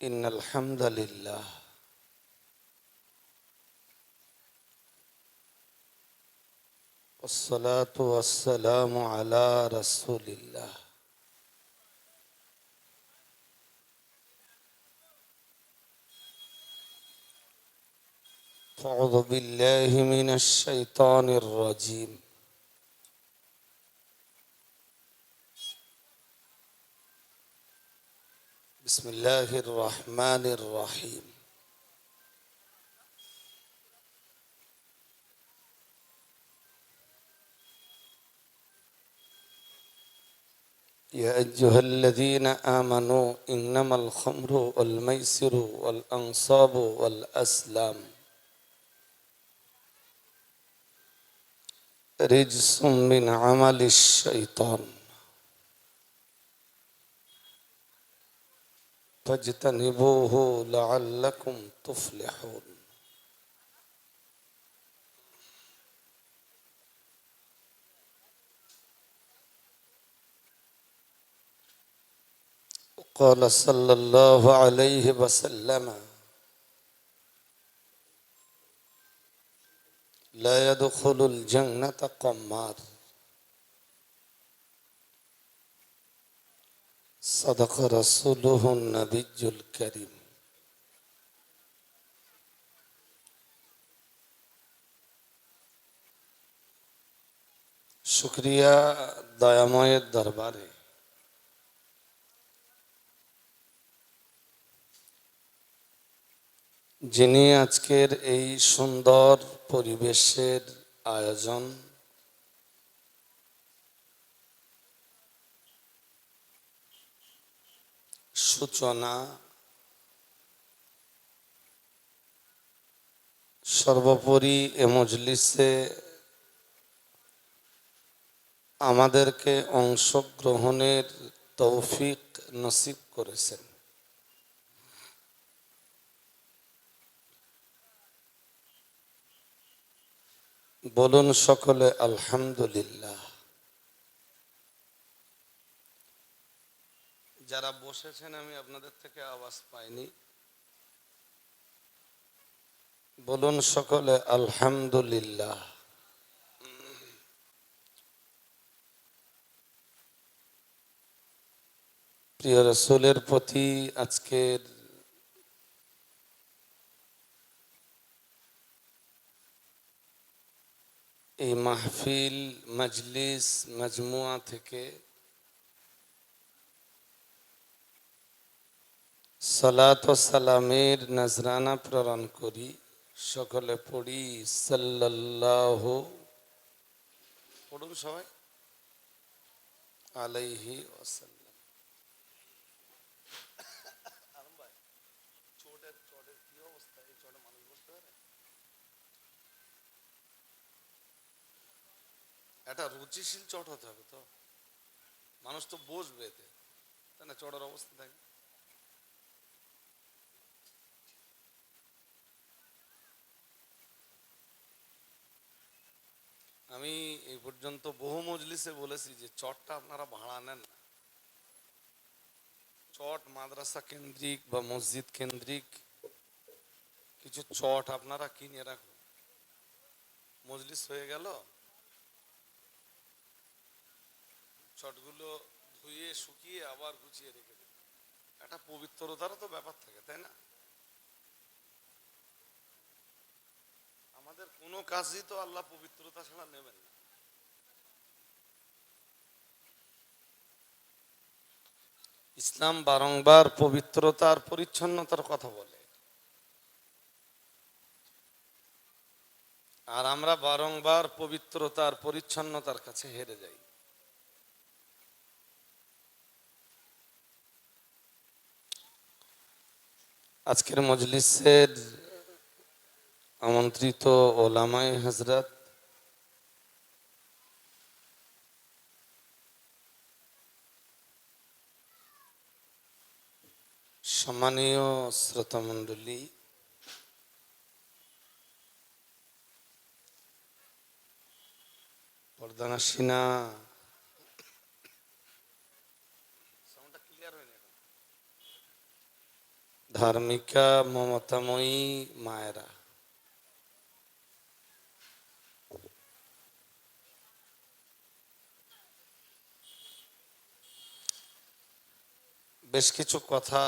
إن الحمد لله والصلاة والسلام على رسول الله أعوذ بالله من الشيطان الرجيم بسم الله الرحمن الرحيم يا أيها الذين آمنوا إنما الخمر والميسر والأنصاب والأزلام رجس من عمل الشيطان فاجتنبوه لعلكم تفلحون قال صلى الله عليه وسلم لا يدخل الجنة قمار صدق رسوله النبي الكريم শুকরিয়া দয়াময়ের দরবারে যিনি আজকের এই সুন্দর পরিবেশের আয়োজন সূচনা সর্বোপরি এ মজলিসে আমাদেরকে অংশগ্রহণের তৌফিক নসিব করেছেন বলুন সকলে আলহামদুলিল্লাহ। যারা বসেছেন আমি আপনাদের থেকে আওয়াজ পাইনি, বলুন সকলে আলহামদুলিল্লাহ। প্রিয় রাসূলের প্রতি আজকের এই মাহফিল মজলিস মজমুয়া থেকে সালাত ও সালামের নজরানা প্রেরণ করি। সকলে পড়ি সাল্লাল্লাহু, পড়ুন সবাই, আলাইহি ওয়াসাল্লাম। এটা রুচিশীল চট হতে হবে, তো মানুষ তো বসবে এতে, তাই না? চটের অবস্থা থাকে। আমি এই পর্যন্ত বহু মজলিসে বলেছি যে চটটা আপনারা ভাড়া নেন না। চট মাদ্রাসা কেন্দ্রিক বা মসজিদ কেন্দ্রিক কিছু চট আপনারা কিনে রাখুন। মজলিস হয়ে গেল, চটগুলো ধুয়ে শুকিয়ে আবার গুছিয়ে রেখে দেন। একটা পবিত্রতারও তো ব্যাপার থাকে, তাই না? আমাদের কোনো কাজই তো আল্লাহ পবিত্রতা ছাড়া নেবেন না। ইসলাম বারংবার পবিত্রতার পরিচ্ছন্নতার কথা বলে, আর আমরা বারংবার পবিত্রতার পরিচ্ছন্নতার কাছে হেরে যাই। আজকের মজলিসের আমন্ত্রিত ওলামায়ে হযরত, সম্মানীয় শ্রোতা মণ্ডলী, পর্দানাসীনা, সাউন্ডটা ক্লিয়ার হয়নি এখন। ধার্মিকা মমতাময়ী মায়েরা, বেশ কিছু কথা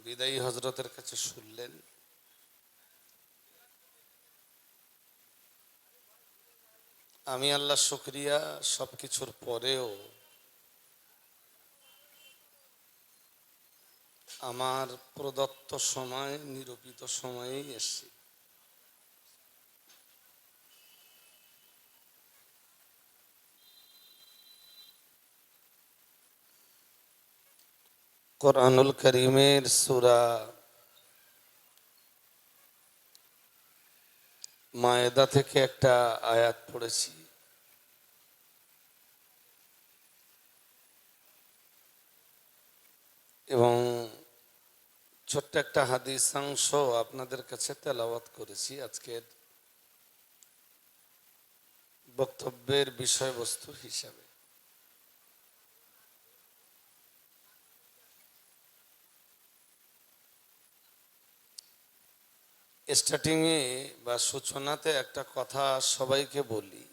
বিদায়ী হজরতের কাছে শুনলেন। আমি আল্লাহ শুকরিয়া, সবকিছুর পরেও আমার প্রদত্ত সময়, নিরূপিত সময়েই এসেছি। কোরআনুল করিমের সূরা মায়েদা থেকে একটা আয়াত পড়েছি, এবং ছোট্ট একটা হাদিসাংশ আপনাদের কাছে তেলাওয়াত করেছি আজকের বক্তব্যের বিষয়বস্তু হিসাবে। স্টার্টিংয়ে বা সূচনাতে একটা কথা সবাইকে বলি।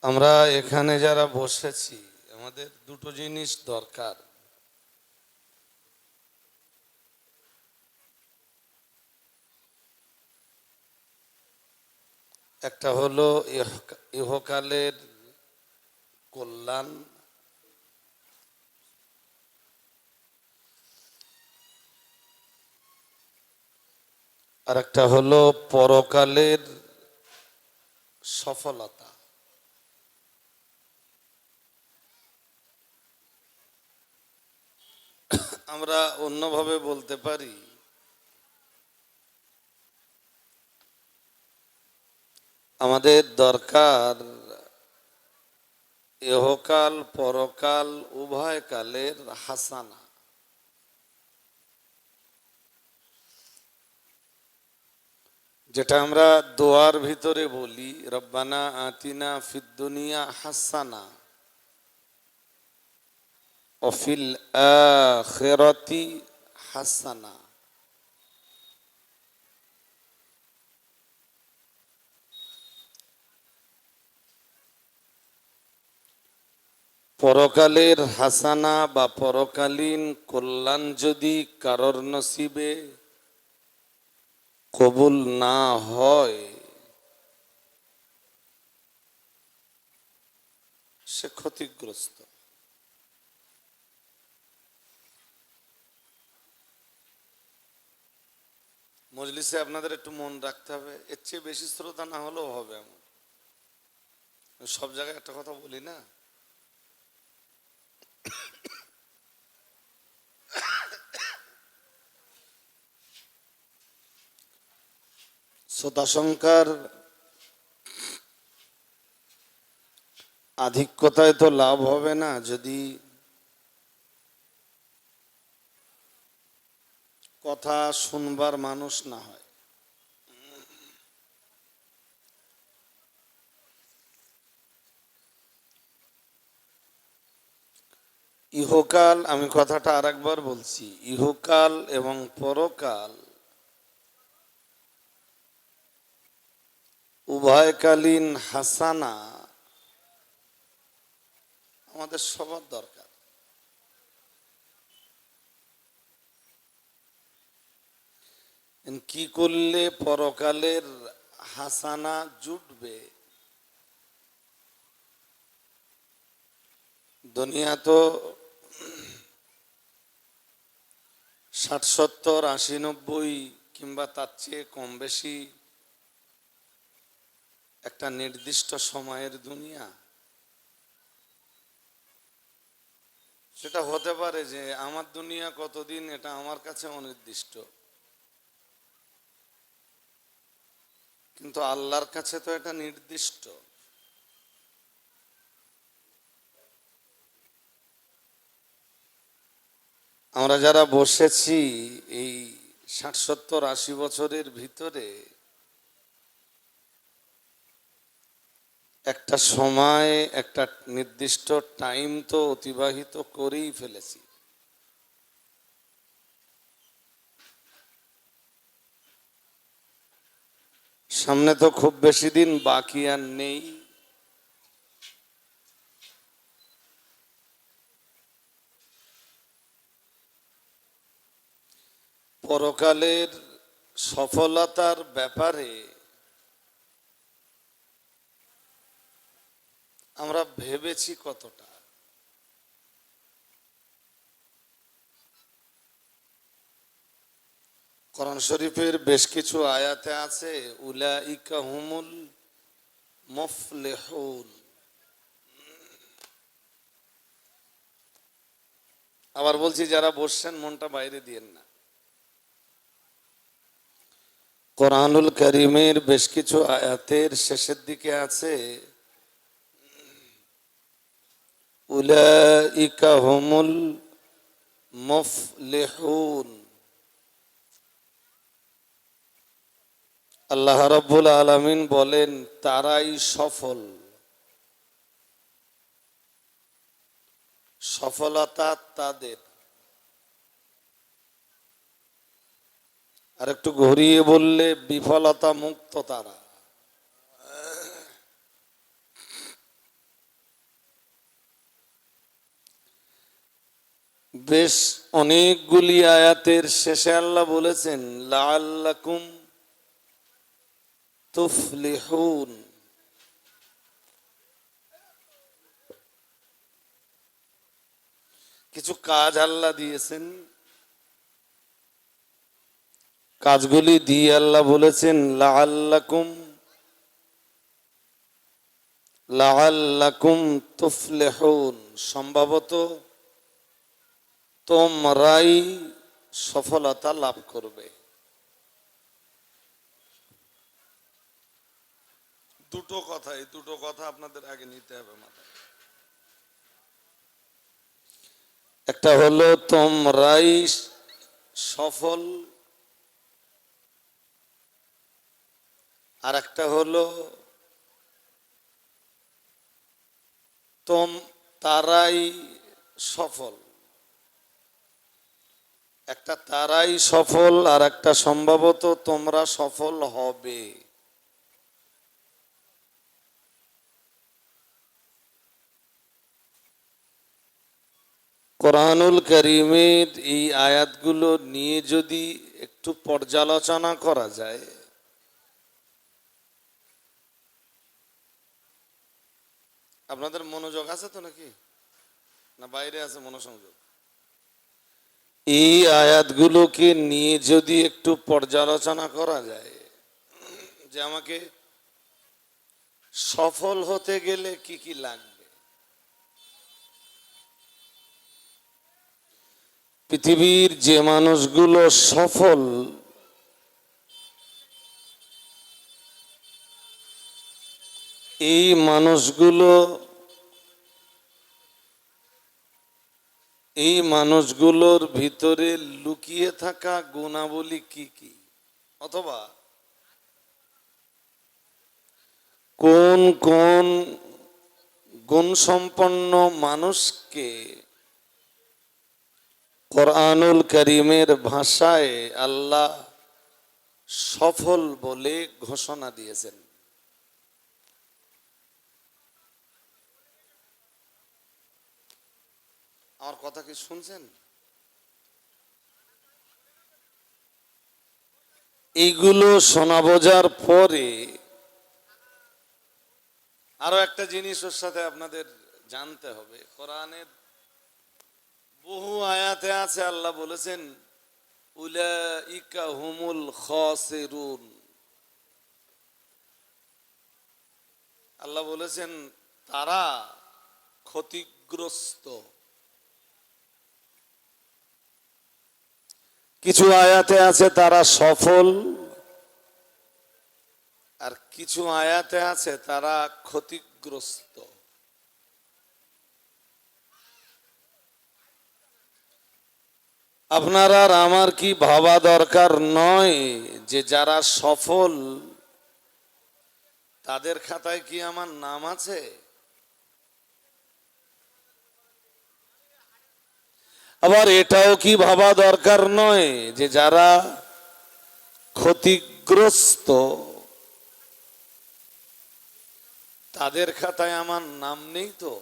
আমরা এখানে যারা বসেছি, আমাদের দুটো জিনিস দরকার। একটা হলো ইহকালের কল্যাণ, আর একটা হলো পরকালের সফলতা। আমরা অন্যভাবে বলতে পারি, আমাদের দরকার ইহকাল পরকাল উভয় কালের হাসানা। যেটা আমরা দোয়ার ভিতরে বলি, রব্বানা আতিনা ফিদ দুনিয়া হাসানা ওফিল আখিরাতি হাসানা। পরকালের হাসানা বা পরকালীন কল্যাণ যদি কারোর নসিবে কবুল না হয়, সে ক্ষতিগ্রস্ত। মজলিসে আপনাদের একটু মন রাখতে হবে, এর চেয়ে বেশি শ্রোতা না হলেও হবে। এমন সব জায়গায় একটা কথা বলি না, শ্রোতা সংখ্যার আধিক্যতায় তো লাভ হবে না যদি কথা শুনবার মানুষ না হয়। ইহকাল, আমি কথাটা আরেকবার বলছি, ইহকাল এবং পরকাল উভয়কালীন হাসানা আমাদের সবার দরকার। কি করলে পরকালের হাসানা জুটবে? দুনিয়া তো 60, 70, 80, 90 কিংবা তার চেয়ে কম বেশি একটা নির্দিষ্ট সময়ের দুনিয়া। সেটা হতে পারে যে আমার দুনিয়া কতদিন, এটা আমার কাছে অনির্দিষ্ট, কিন্তু আল্লাহর কাছে তো এটা নির্দিষ্ট। আমরা যারা বসেছি এই 60, 70, 80 বছরের ভিতরে, একটা সময় একটা নির্দিষ্ট টাইম তো অতিবাহিত করেই ফেলেছি। সামনে তো খুব বেশি দিন বাকি আর নেই। পরকালের সফলতার ব্যাপারে আমরা ভেবেছি কতটা? কোরআন শরীফের বেশ কিছু আয়াতে আছে উলাইকা হুমুল মুফলিহুন। আবার বলছি, যারা বসছেন মনটা বাইরে দিয়েন না। কোরআনুল কারীমের বেশ কিছু আয়াতের শেষের দিকে আছে উলাইকা হুমুল মুফলিহুন। আল্লাহ রাব্বুল আলামিন বলেন তারাই সফল। সফলতা তাদের। আর একটু ঘুরিয়ে বললে বিফলতা মুক্ত তারা। বেশ অনেকগুলি আয়াতের শেষে আল্লাহ বলেছেন লাআল্লাকুম তুফলিহুন। কিছু কাজ আল্লাহ দিয়েছেন, কাজগুলি দিয়ে আল্লাহ বলেছেন লাআল্লাকুম তুফলিহুন, সম্ভবত তোমরাই সফলতা লাভ করবে। দুটো কথা, এই দুটো কথা আপনাদের আগে নিতে হবে মাথায়। একটা হলো তোমরাই সফল, আর একটা হলো তারাই সফল। একটা তারাই সফল আর একটা সম্ভবত তোমরা সফল হবে। কোরআনুল কারীমের এই আয়াতগুলো নিয়ে যদি একটু পর্যালোচনা করা যায়, আপনাদের মনোযোগ আছে তো নাকি, না বাইরে আছে মনোসংযোগ? এই আয়াতগুলোকে নিয়ে যদি একটু পর্যালোচনা করা যায় যে আমাকে সফল হতে গেলে কি কি লাগবে। পৃথিবীর যে মানুষগুলো সফল, এই মানুষগুলোর ভিতরে লুকিয়ে থাকা গুণাবলী কি কি, অথবা কোন কোন গুণসম্পন্ন মানুষকে কোরআনুল কারীমের ভাষায় আল্লাহ সফল বলে ঘোষণা দিয়েছেন। আমার কথা কি শুনছেন? এইগুলো শোনা বোঝার পরে আরো একটা জিনিস ওর সাথে আপনাদের জানতে হবে। কোরআনের বহু আয়াতে আছে আল্লাহ বলেছেন উলাইকা হুমুল খাসিরুন। আল্লাহ বলেছেন তারা ক্ষতিগ্রস্ত। কিছু আয়াতে আছে তারা সফল, আর কিছু আয়াতে আছে তারা ক্ষতিগ্রস্ত। আপনার আর আমার কি ভাবা দরকার নয় যে যারা সফল তাদের খাতায় কি আমার নাম আছে? আবার এটাও কি ভাবা দরকার নয় যে যারা ক্ষতিগ্রস্ত তাদের খাতায় আমার নাম নেই তো?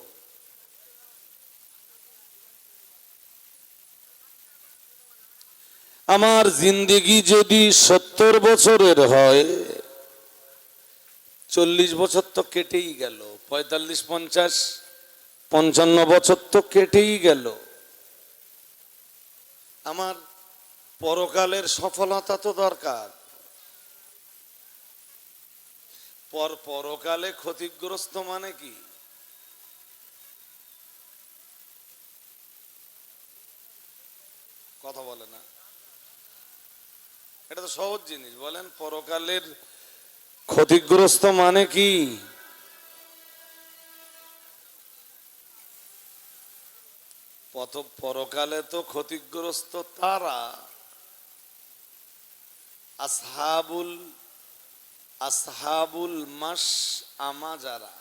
আমার জিন্দেগি যদি 70 বছরের হয়, 40 বছর তো কেটেই গেল, 45, 50, 55 বছর তো কেটেই গেল। আমার পরকালের সফলতা তো দরকার। পরকালে ক্ষতিগ্রস্ত মানে কি? কথা বলে না, এটা তো সহজ জিনিস। বলেন, পরকালের ক্ষতিগ্রস্ত মানে কি? পরকালে তো ক্ষতিগ্রস্ত তারা আসহাবুল মাস আমা, যারা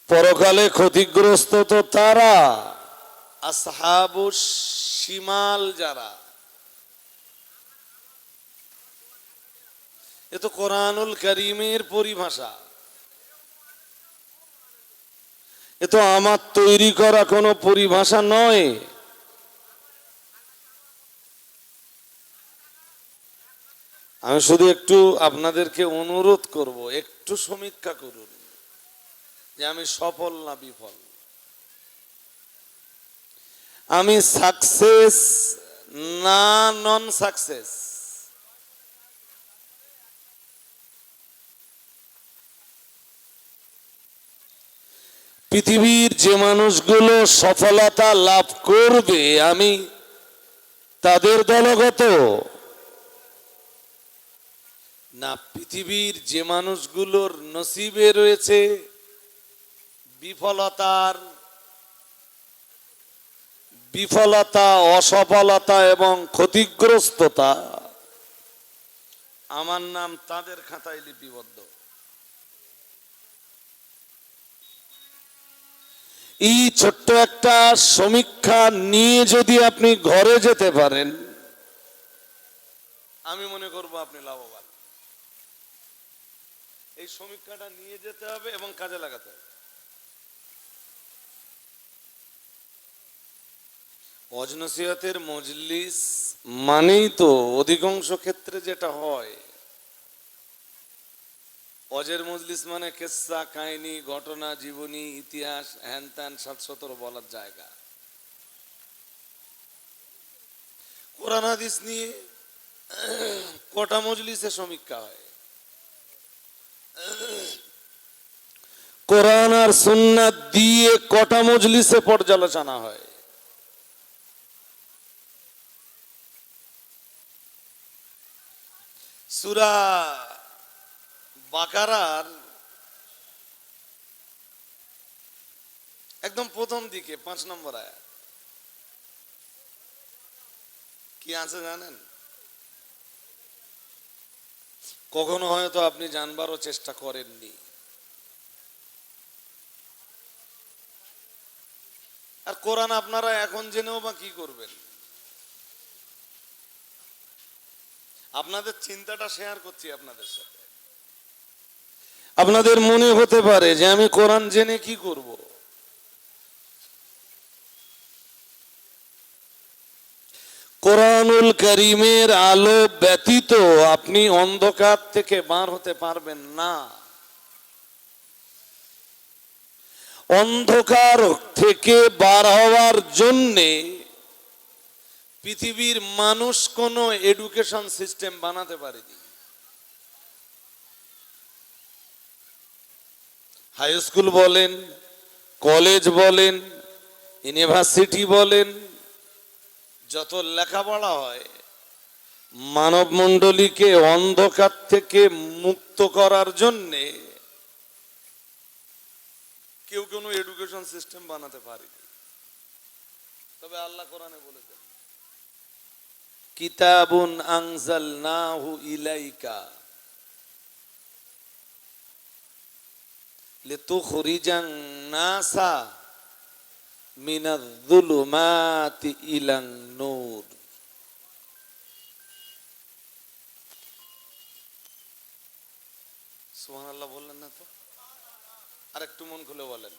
পরকালে ক্ষতিগ্রস্ত তো তারা আসহাবুস শিমাল, যারা। এ তো কোরআনুল কারীমের পরিভাষা, এ তো আমার তৈরি করা কোনো পরিভাষা নয়। আমি শুধু একটু আপনাদেরকে অনুরোধ করব, একটু সমীক্ষা করুন যে আমি সফল না বিফল, আমি সাকসেস না নন সাকসেস। পৃথিবীর যে মানুষগুলো সফলতা লাভ করবে আমি তাদের দলগত না, পৃথিবীর যে মানুষগুলোর নসিবে রয়েছে বিফলতা, অসফলতা এবং ক্ষতিগ্রস্ততা, আমার নাম তাদের খাতায় লিপিবদ্ধ। এই ছোট্ট একটা সমীক্ষা নিয়ে যদি আপনি ঘরে যেতে পারেন, আমি মনে করব আপনি লাভবান। এই সমীক্ষাটা নিয়ে যেতে হবে এবং কাজে লাগাতে হবে। ওয়াজ নসিহতের মজলিস মানেই তো অধিকাংশ ক্ষেত্রে যেটা হয়, ওয়াজের মজলিস মানে কিসসা, কাহিনী, ঘটনা, জীবনী, ইতিহাস, হ্যান ত্যান 717 বলার জায়গা। কোরআন হাদিস নিয়ে কটা মজলিসে সমীক্ষা হয়? কোরআন আর সুন্নাত দিয়ে কটা মজলিসে পর্যালোচনা হয়? সূরা বাকারার একদম প্রথম দিকে 5 নম্বর আয়াত কি আছে জানেন? কখনো হয়তো আপনি জানবারও চেষ্টা করেননি। আর কোরআন আপনারা এখন জেনেও বা কি করবেন? আপনাদের চিন্তাটা শেয়ার করছি আপনাদের সাথে। আপনাদের মনে হতে পারে যে আমি কোরআন জেনে কি করব? কোরআনুল কারীমের আলো ব্যতীত আপনি অন্ধকার থেকে বার হতে পারবেন না। অন্ধকার থেকে বার হওয়ার জন্যে পৃথিবীর মানুষ কোনো এডুকেশন সিস্টেম বানাতে পারেনি। হাই স্কুল বলেন, কলেজ বলেন, ইউনিভার্সিটি বলেন, যত লেখাপড়া হয় মানব মণ্ডলীকে অন্ধকার থেকে মুক্ত করার জন্যে কেউ কোনো এডুকেশন সিস্টেম বানাতে পারেনি। তবে আল্লাহ কোরআনে বলেছেন, কি কিতাবুন আনজালনাহু ইলাইকা লিতুখরিজান নাসা মিনাজ-যুলুমাতি ইলান নূর। সুবহানাল্লাহ বললেন না তো? আরেকটু মন খুলে বলেন।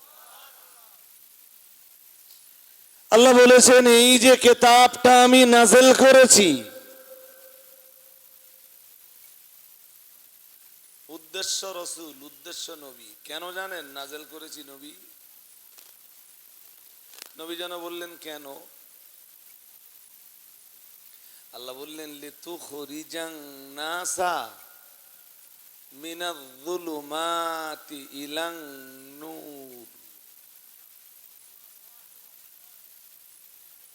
আল্লাহ বলেছেন এই যে কিতাবটা আমি নাযিল করেছি, উদ্দেশ্য রাসূল, উদ্দেশ্য নবী। কেন জানেন নাযিল করেছি নবী? নবী যেন বললেন কেন? আল্লাহ বললেন লিতুখরিজান নাসা মিনাজ-যুলুমাতি ইলান নূর।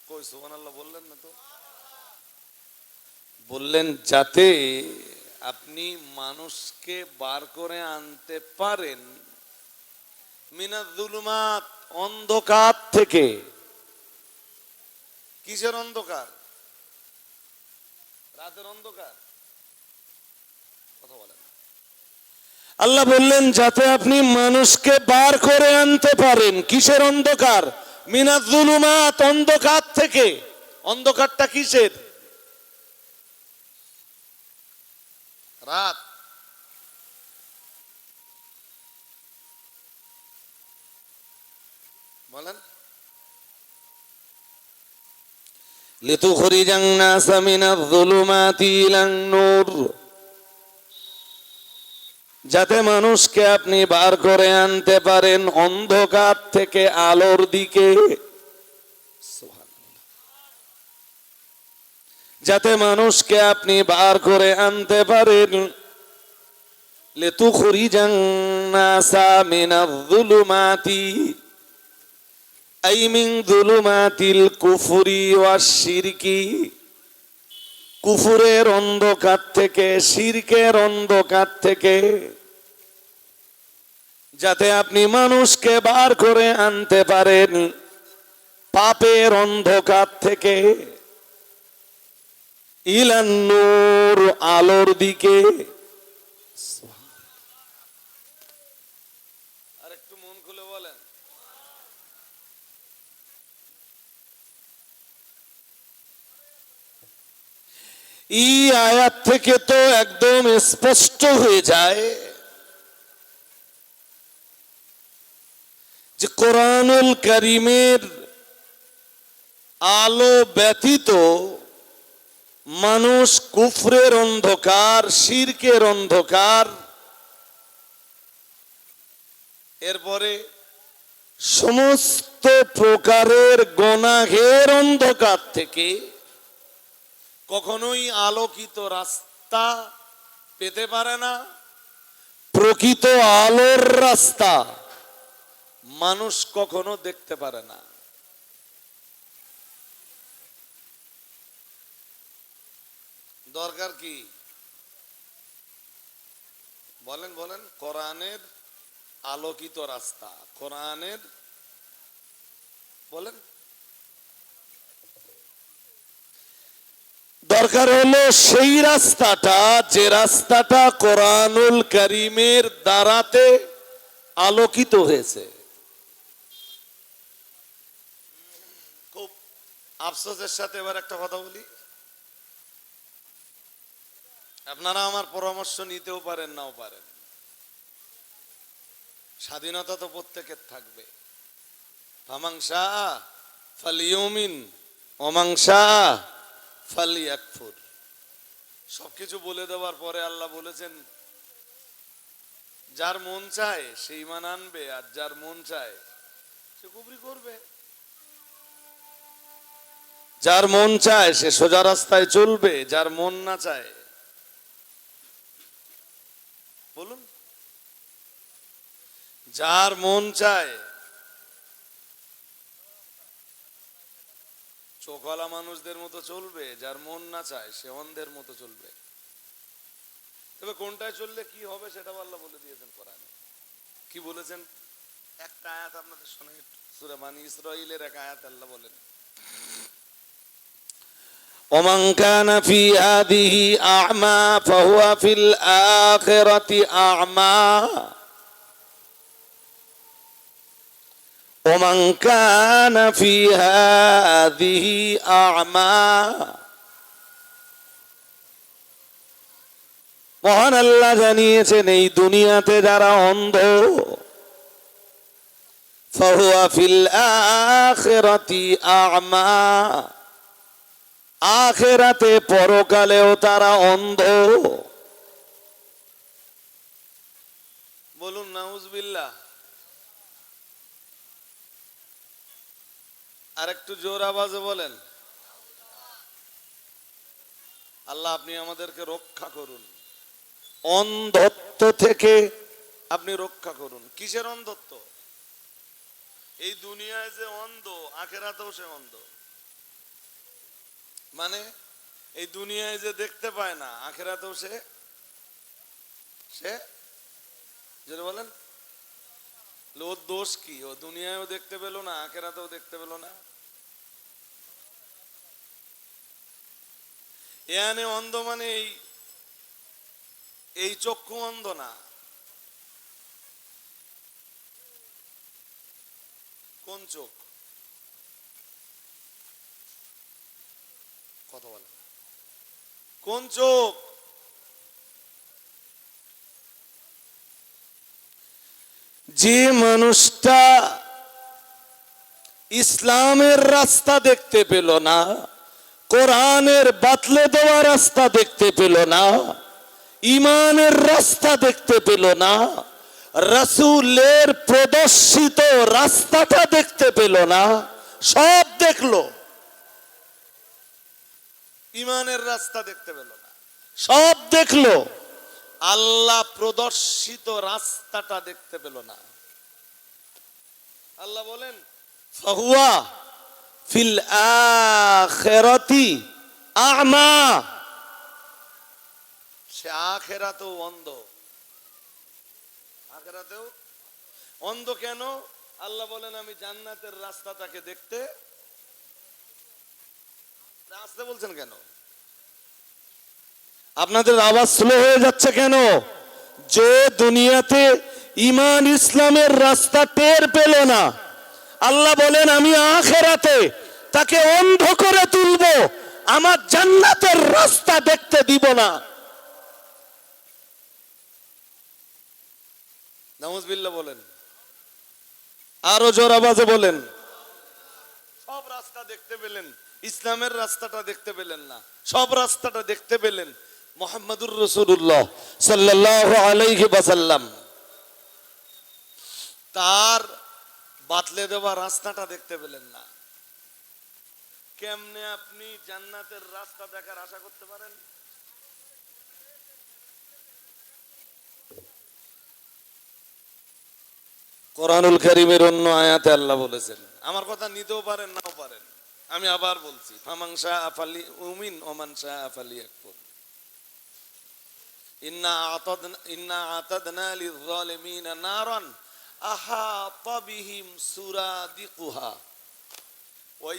কই সুবহানাল্লাহ বললেন না তো? বললেন যাতে আপনি মানুষকে বার করে আনতে পারেন মিনাজ-যুলুমাত, অন্ধকার থেকে। কিসের অন্ধকার? রাতের অন্ধকার। কথা বলেন। আল্লাহ বললেন যাতে আপনি মানুষকে বার করে আনতে পারেন। কিসের অন্ধকার? মিনাজ-যুলুমাত, অন্ধকার থেকে। অন্ধকারটা কিসের? রাত। বলেন। লিতুখরিজান নাসা মিনাজ-যুলুমাতি ইলান নূর, যাতে মানুষকে আপনি বার করে আনতে পারেন অন্ধকার থেকে আলোর দিকে। যাতে মানুষকে আপনি বার করে আনতে পারেন লিতুখরিজান নাসা মিনাজ-যুলুমাতি আই মিন যুলুমাতিল কুফরি ওয়াশ শিরকি, কুফরের অন্ধকার থেকে, শিরকের অন্ধকার থেকে। যাতে আপনি মানুষকে বার করে আনতে পারেন পাপের অন্ধকার থেকে ইলান নূর, আলোর দিকে। আরেকটু মন খুলে বলেন। এই আয়াত থেকে তো একদম স্পষ্ট হয়ে যায় যে কোরআনুল কারীমের আলো ব্যতীত মানুষ কুফরের অন্ধকার, শিরকের অন্ধকার, এরপরে সমস্ত প্রকারের গুনাহের অন্ধকার থেকে কখনোই আলোকিত রাস্তা পেতে পারে না। প্রকৃত আলোর রাস্তা মানুষ কখনো দেখতে পারে না। দরকার কি? বলেন বলেন। কোরআনের আলোকিত রাস্তা, কোরআনের, বলেন। দরকার হলো সেই রাস্তাটা, যে রাস্তাটা কোরআনুল কারীমের দ্বারাতে আলোকিত হয়েছে। খুব আফসোসের সাথে এবার একটা কথা বলি, আপনারা আমার পরামর্শ নিতেও পারেন, নাও পারেন। স্বাধীনতা তো প্রত্যেকের থাকবে। ফামান শাআ ফালিউমিন ওয়া মান শাআ ফালিয়াকফুর। সবকিছু বলে দেওয়ার পরে আল্লাহ বলেছেন যার মন চায় সে ঈমান আনবে, আর যার মন চায় সে কুফরি করবে। যার মন চায় সে সোজা রাস্তায় চলবে, যার মন না চায়, বলুন, যার মন চায় চোখওয়ালা মানুষদের মতো চলবে, যার মন না চায় সে অন্ধের মতো চলবে। তবে কোনটায় চললে কি হবে সেটা আল্লাহ বলে দিয়েছেন কোরআনে। কি বলেছেন? একটা আয়াত আপনাদের শোনাই, সূরা বনী ইসরাঈলের এক আয়াত আল্লাহ বলেন ওমান কানা ফি হাদিহি আ'মা ফাহুয়া ফিল আখিরাতি আ'মা ওমান কানা ফি হাদিহি আ'মা। মহান আল্লাহ জানিয়েছেন এই দুনিয়াতে যারা অন্ধ ফাহুয়া ফিল আখিরাতি আ'মা, আখিরাতে পরকালেও তারা অন্ধ। বলুন নাউজুবিল্লাহ। আর একটু জোর আওয়াজে বলেন আল্লাহ আপনি আমাদেরকে রক্ষা করুন, অন্ধত্ব থেকে আপনি রক্ষা করুন। কিসের অন্ধত্ব? এই দুনিয়ায় যে অন্ধ, আখিরাতেও সে অন্ধ। মানে এই দুনিয়ায় যে দেখতে পায় না, আখিরাতেও সে যেটা বলেন ওর দোষ কি? ও দুনিয়ায়ও দেখতে পেল না, আখিরাতেও দেখতে পেল না। এখানে অন্ধ মানে এই চক্ষু অন্ধ না। কোন চোখ? কথা বলে কোন চোখ? যে মানুষটা ইসলামের রাস্তা দেখতে পেল না, কোরআনের বাতলে দেওয়া রাস্তা দেখতে পেল না, ইমানের রাস্তা দেখতে পেল না, রাসূলের প্রদর্শিত রাস্তাটা দেখতে পেল না, সব দেখলো, ইমানের রাস্তা দেখতে পেল না, সব দেখলো, আল্লাহ প্রদর্শিত রাস্তাটা দেখতে পেল না। আল্লাহ বলেন ফাহুয়া ফিল আখিরাতি আ'মা, সে আখিরাতেও অন্ধ। আখিরাতেও অন্ধ কেন? আল্লাহ বলেন আমি জান্নাতের রাস্তাটাকে দেখতে। রাস্তা বলছেন কেন? আপনাদের আওয়াজ স্লো হয়ে যাচ্ছে কেন? যে দুনিয়াতে ঈমান ইসলামের রাস্তা টের পেল না, আল্লাহ বলেন আমি আখিরাতে তাকে অন্ধ করে তুলবো, আমার জান্নাতের রাস্তা দেখতে দিব না। নাউজুবিল্লাহ বলেন, আরো জোর আওয়াজে বলেন। সব রাস্তা দেখতে পেলেন, ইসলামের রাস্তাটা দেখতে পেলেন না। সব রাস্তাটা দেখতে পেলেন মুহাম্মদুর রাসূলুল্লাহ সাল্লাল্লাহু আলাইহি ওয়াসাল্লাম, তার বাতলে দেওয়া রাস্তাটা দেখতে পেলেন না। কেমনে আপনি জান্নাতের রাস্তা দেখার আশা করতে পারেন? কোরআনুল কারীমের অন্য আয়াতে আল্লাহ বলেছেন, আমার কথা নিতেও পারেন নাও পারেন, আমি আবার বলছি, ফামান শাআ ফালিউমিন ওয়া মান শাআ ফালিয়াকফুর। ইন্না আতাদনা লিয-যালিমিনা নারান আহাতা বিহিম সুরাদিকুহা ওয়া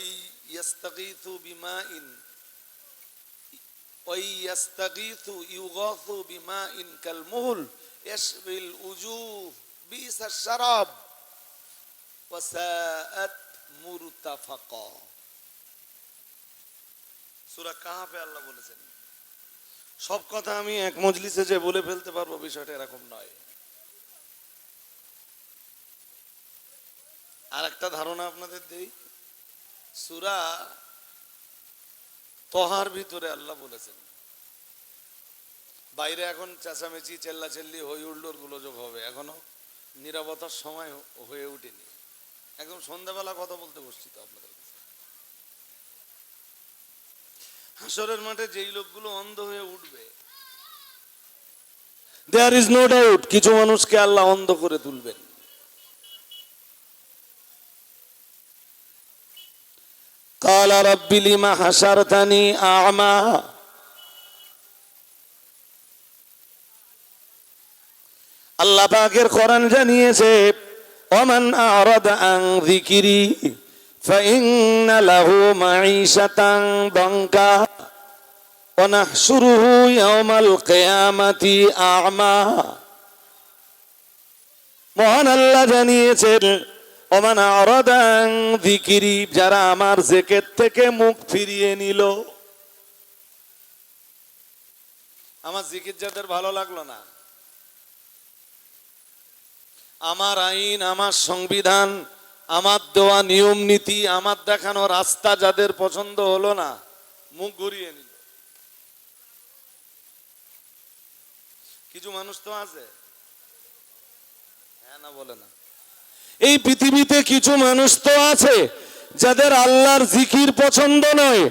ইয়াস্তাগীথু ইউগাথু বিমাইন কালমুহুল ইয়াশবিল উজুহ বিসাশ শারাব ওয়া সাআত মুরতাফাকা। সূরা কাহফে আল্লাহ বলেছেন। সব কথা আমি এক মজলিসে যে বলে ফেলতে পারবো বিষয়টা এরকম নয়। আর একটা ধারণা আপনাদের দেই, সূরা তহার ভিতরে আল্লাহ বলেছেন, বাইরে এখন চেঁচামেচি চেল্লাচেল্লি হই হুল্লোড় গোলযোগ হবে, এখনো নীরবতার সময় হয়ে ওঠেনি। একদম সন্ধ্যাবেলা কথা বলতে বসছি তো আপনাদের কাছে। হাসরের মাঠে যেই লোকগুলো অন্ধ হয়ে উঠবে, দেয়ার ইজ নো ডাউট কিছু মানুষকে আল্লাহ অন্ধ করে তুলবেন। قال رب لما حشرتني أعمى আল্লাহ পাকের কোরআন জানিয়েছে ওমান আরাদা আন যিকরি فإن له معيشة ضنكا ونحشره يوم القيامة أعمى। মহান আল্লাহ জানিয়েছেন, ওমান আরাদা আন যিকরি, যারা আমার জিকির থেকে মুখ ফিরিয়ে নিল। আমার জিকির যাদের ভালো লাগলো না, আমার আইন, আমার সংবিধান, আমার দেওয়া নিয়ম নীতি, আমার দেখানো রাস্তা যাদের পছন্দ হলো না, মুখ ঘুরিয়ে নিল। কিছু মানুষ তো আছে, হ্যাঁ না বলে না, এই পৃথিবীতে কিছু মানুষ তো আছে যাদের আল্লাহর জিকির পছন্দ নয়,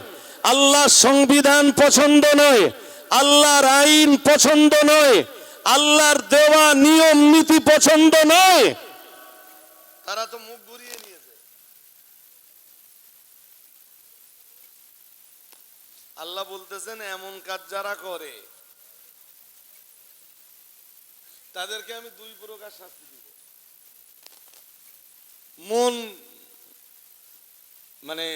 আল্লাহর সংবিধান পছন্দ নয়, আল্লাহর আইন পছন্দ নয়, আল্লাহর দেওয়া নিয়ম নীতি পছন্দ নয়, তারা তো মুখ ঘুরিয়ে নিয়েছে। আল্লাহ বলতেছেন, এমন কাজ যারা করে তাদেরকে আমি দুই প্রকার শাস্তি দিব। মন মানে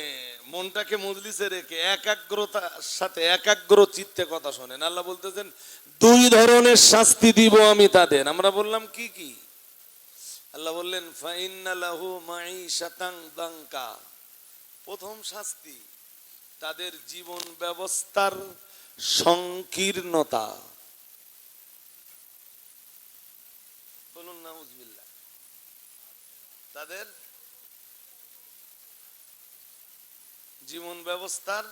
মনটাকে মজলিসে রেখে একাগ্রতার সাথে একাগ্র চিত্তে কথা শোনেন। আল্লাহ বলতেছেন দুই ধরনের শাস্তি দিব আমি তাদের। আমরা বললাম কি কি? আল্লাহ বললেন ফাইন্না লাহু মাঈশাতান দাঙ্কা। প্রথম শাস্তি তাদের জীবন ব্যবস্থার সংকীর্ণতা। বলুন নাউজুবিল্লাহ। তাদের জীবন ব্যবস্থার,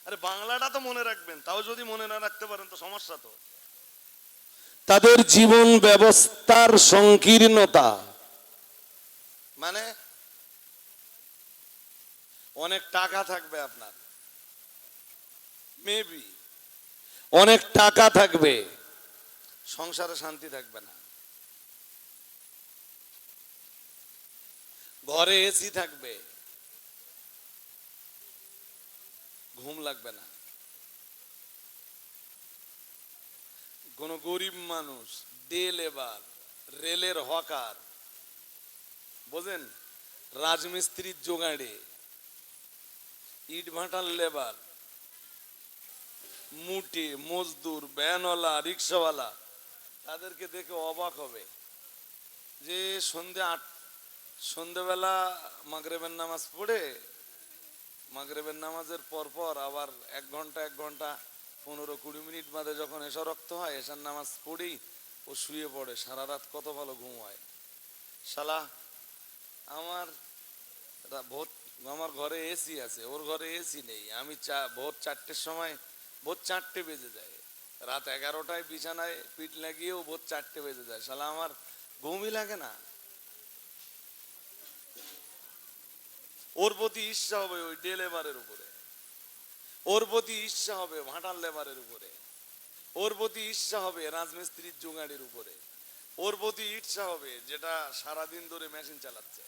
আরে বাংলাটা তো মনে রাখবেন, তাও যদি মনে না রাখতে পারেন তো সমস্যা। তো তাদের জীবন ব্যবস্থার সংকীর্ণতা মানে অনেক টাকা থাকবে আপনার, মেবি অনেক টাকা থাকবে, সংসারে শান্তি থাকবে না, ঘরে এসি থাকবে, ঘুম লাগবে না। কোন গরিব মানুষ, ডে লেবার, রেলের হকার, বোঝেন, রাজমিস্ত্রির জোগাড়ে, ইট ভাটার লেবার, মুটে মজদুর, ভ্যানওয়ালা, রিক্সাওয়ালা, তাদেরকে দেখে অবাক হবে যে সন্ধ্যেবেলা মাগরিবের নামাজ পড়ে, মাগরিবের নামাজের পর আবার 1 ঘন্টা 15-20 মিনিট বাদে যখন এশা রক্ত হয়, এশার নামাজ পড়েই ও শুয়ে পড়ে, সারা রাত কত ভালো ঘুম হয়। শালা আমার ঘরে এসি আছে, ওর ঘরে এসি নেই। আমি ভোর 4টের সময়, ভোর 4টে বেজে যায়, রাত 11টায় বিছানায় পিঠ লাগিয়েও ভোর 4টে বেজে যায়, শালা আমার ঘুমই লাগে না। ওর প্রতি ঈর্ষা হবে ওই ডে লেবারের উপরে, ওর প্রতি ঈর্ষা হবে ভাটার লেবারের উপরে, ওর প্রতি ঈর্ষা হবে রাজমিস্ত্রির জোগাড়ির উপরে, ওর প্রতি ঈর্ষা হবে যেটা সারাদিন ধরে মেশিন চালাচ্ছে।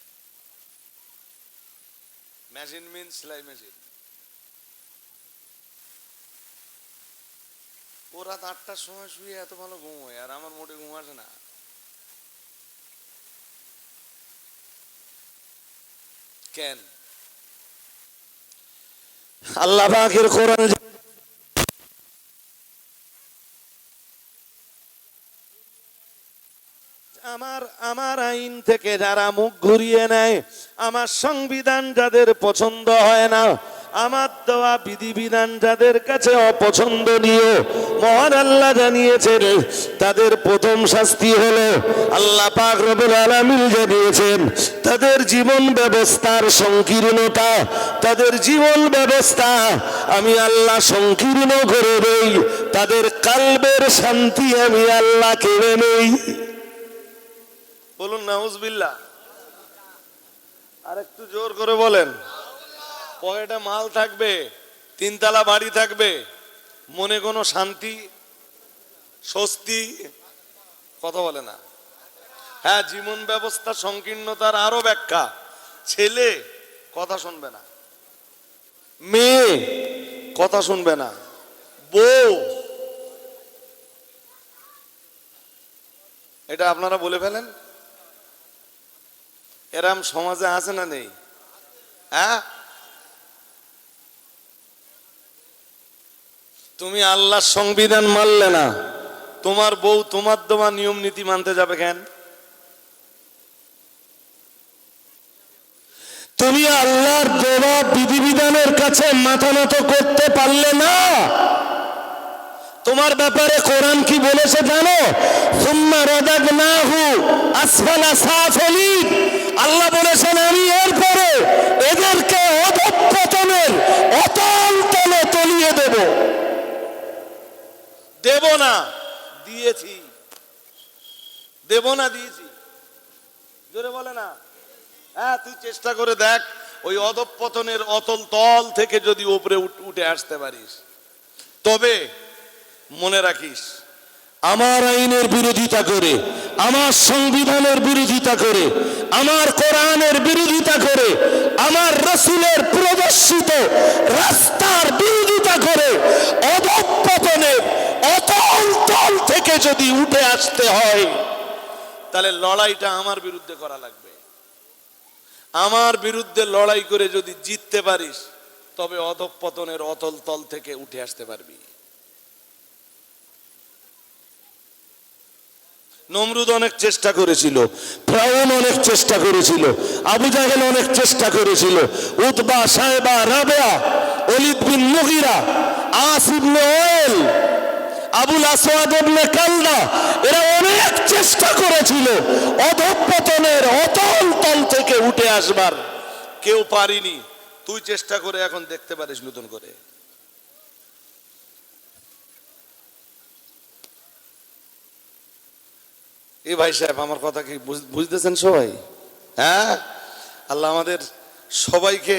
মেশিন মিন সেলাই মেশিন। ও রাত 8টার সময় শুয়ে এত ভালো ঘুম হয়, আর আমার মোটে ঘুম আসে না। কেন? আল্লাহ পাকের কোরআন আমার আইন থেকে যারা মুখ ঘুরিয়ে নেয়, আমার সংবিধান যাদের পছন্দ হয় না, আমার দেওয়া বিধিবিধান যাদের কাছে অপছন্দনীয়, মহান আল্লাহ জানিয়েছেন তাদের প্রথম শাস্তি হলো, আল্লাহ পাক রব্বুল আলামিন জানিয়েছেন তাদের জীবন ব্যবস্থার সংকীর্ণতা, তাদের জীবন ব্যবস্থা আমি আল্লাহ সংকীর্ণ করে দেই, তাদের কলবের শান্তি আমি আল্লাহ কেড়ে নেই। বলুন নাউজুবিল্লাহ। আর একটু জোর করে বলেন। পকেটে মাল থাকবে, 3 তলা বাড়ি থাকবে, মনে কোনো শান্তি স্বস্তি কথা বলে না। হ্যাঁ, জীবন ব্যবস্থা সংকীর্ণতার আরো ব্যাখ্যা, ছেলে কথা শুনবে না, মেয়ে কথা শুনবে না, বউ, এটা আপনারা বলে ফেলেন। এরম সমাজে আছে না নেই? হ্যাঁ, তুমি আল্লাহর সংবিধান মানলে না, তোমার বউ তোমার দেওয়া নিয়ম নীতি মানতে যাবে কেন? তুমি আল্লাহর দেওয়া বিধিবিধানের কাছে মাথা নত করতে পারলে না। তোমার ব্যাপারে কোরআন কি বলেছে জানো? সুম্মা রাদাদনাহু আসফালা সাফিলিন। আল্লাহ বলেছেন আমি এরপরে এদেরকে অধঃপতনের অতল তলে তলিয়ে দেব। দেব না, দিয়েছি। দেব না, দিয়েছি। জোরে বলে না। হ্যাঁ, তুই চেষ্টা করে দেখ, ওই অধঃপতনের অতল তল থেকে যদি উপরে উঠে আসতে পারিস, তবে মনে রাখিস, আমার আইনের বিরোধিতা করে, আমার সংবিধানের বিরোধিতা করে, আমার কোরআনের বিরোধিতা করে, আমার রাসূলের প্রদর্শিত রাস্তার বিরোধিতা করে অধঃপতনের অতল তল থেকে যদি উঠে আসতে হয়, তাহলে লড়াইটা আমার বিরুদ্ধে করা লাগবে। আমার বিরুদ্ধে লড়াই করে যদি জিততে পারিস, তবে অধঃপতনের অতল তল থেকে উঠে আসতে পারবি। নমরুদ অনেক চেষ্টা করেছিল, ফিরআউন অনেক চেষ্টা করেছিল, আবু জাহেল অনেক চেষ্টা করেছিল, উতবা, সায়বা, রাবেয়া, ওলীদ বিন মুগীরা, আস ইবনে ওয়াইল, আবুল আসওয়াদ ইবনে কালদা, এরা অনেক চেষ্টা করেছিল অধঃপতনের অতল তল থেকে উঠে আসবার, কেউ পারিনি। তুই চেষ্টা করে এখন দেখতে পারিস নতুন করে। এই ভাই সাহেব, আমার কথা কি বুঝতেছেন সবাই? হ্যাঁ, আল্লাহ আমাদের সবাইকে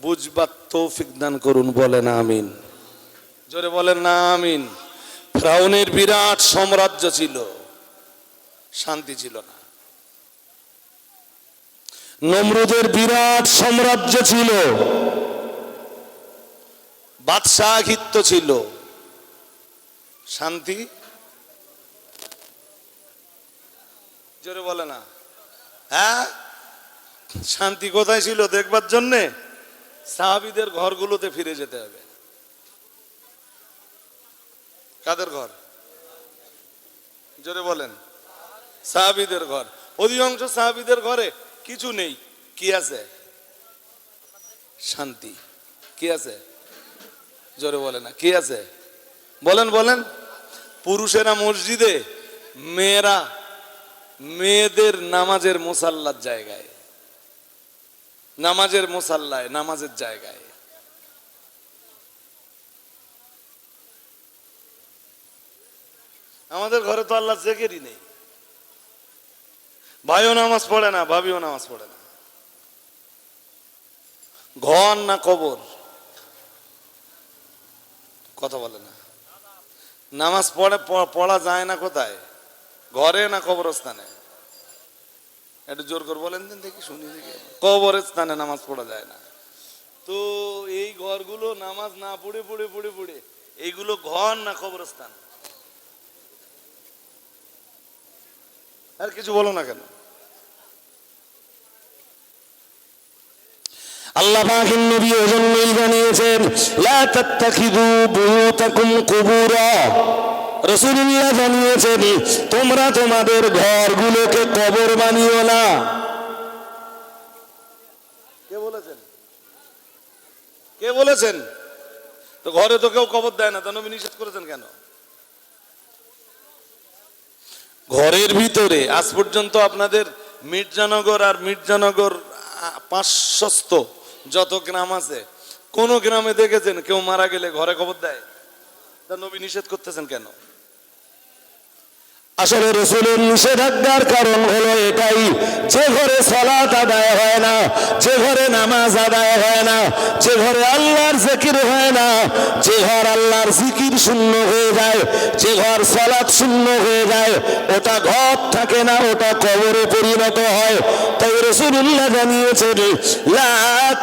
বুঝবার তৌফিক দান করুন, বলেন আমিন। জোরে বলেন না আমিন। ফিরআউনের বিরাট সাম্রাজ্য ছিল, শান্তি ছিল না। নমরুদের বিরাট সাম্রাজ্য ছিল, বাদশাহিত্ব ছিল, শান্তি। জোরে বলে না। হ্যাঁ, শান্তি কোথায় ছিল দেখবার জন্যে সাহাবীদের ঘরগুলোতে ফিরে যেতে হবে। কাদের ঘর? জোরে বলেন। সাহাবীদের ঘর। অধিকাংশ সাহাবীদের ঘরে কিছু নেই, কি আছে? শান্তি। কি আছে? জোরে বলে না, কি আছে? বলেন বলেন। পুরুষেরা মসজিদে, মেয়েরা মেয়েদের নামাজের মুসাল্লার জায়গায়, নামাজের মুসাল্লায়, নামাজের জায়গায়। আমাদের ঘরে তো আল্লাহ জিকিরই নেই। ভাইও নামাজ পড়ে না, ভাবিও নামাজ পড়ে না। ঘর না কবর? কথা বলে না। নামাজ পড়া যায় না কোথায়? ঘরে না কবরস্থানে? একটু জোর করে বলেন দিন দেখি, শুনি দেখি। কবরস্থানে নামাজ পড়া যায় না। তো এই ঘরগুলো নামাজ না পড়ে পড়ে পড়ে পড়ে এইগুলো ঘর না কবরস্থান? আর কিছু বলো না কেন? আল্লাহ পাকের নবী এজন্যই জানিয়েছেন, লা তাত্তাখিযু বুয়ুতাকুম কুবুরা। রাসূলুল্লাহ জানিয়েছেন, তোমরা তোমাদের ঘরগুলোকে কবর বানিও না। কে বলেছেন? কে বলেছেন? তো ঘরে তো কেউ কবর দেয় না, তো নবী নিষেধ করেছেন কেন? ঘরের ভিতরে আজ পর্যন্ত আপনাদের মির্জানগর আর মির্জানগর পার্শ্বস্থ যত গ্রাম আছে, কোন গ্রামে দেখেছেন কেউ মারা গেলে ঘরে কবর দেয়? তা নবী নিষেধ করতেছেন কেন? আসলে রাসূলের নিষেধাজ্ঞার কারণ হলো এটাই, যে ঘরে সালাত আদায় হয় না, যে ঘরে নামাজ আদায় হয় না, যে ঘরে আল্লাহর জিকির হয় না, যে ঘর আল্লাহর জিকির শূন্য হয়ে যায়, যে ঘর সালাত শূন্য হয়ে যায়, ওটা ঘর থাকে না, ওটা কবরে পরিণত হয়। তাই রাসূলুল্লাহ জানিয়েছেন, লা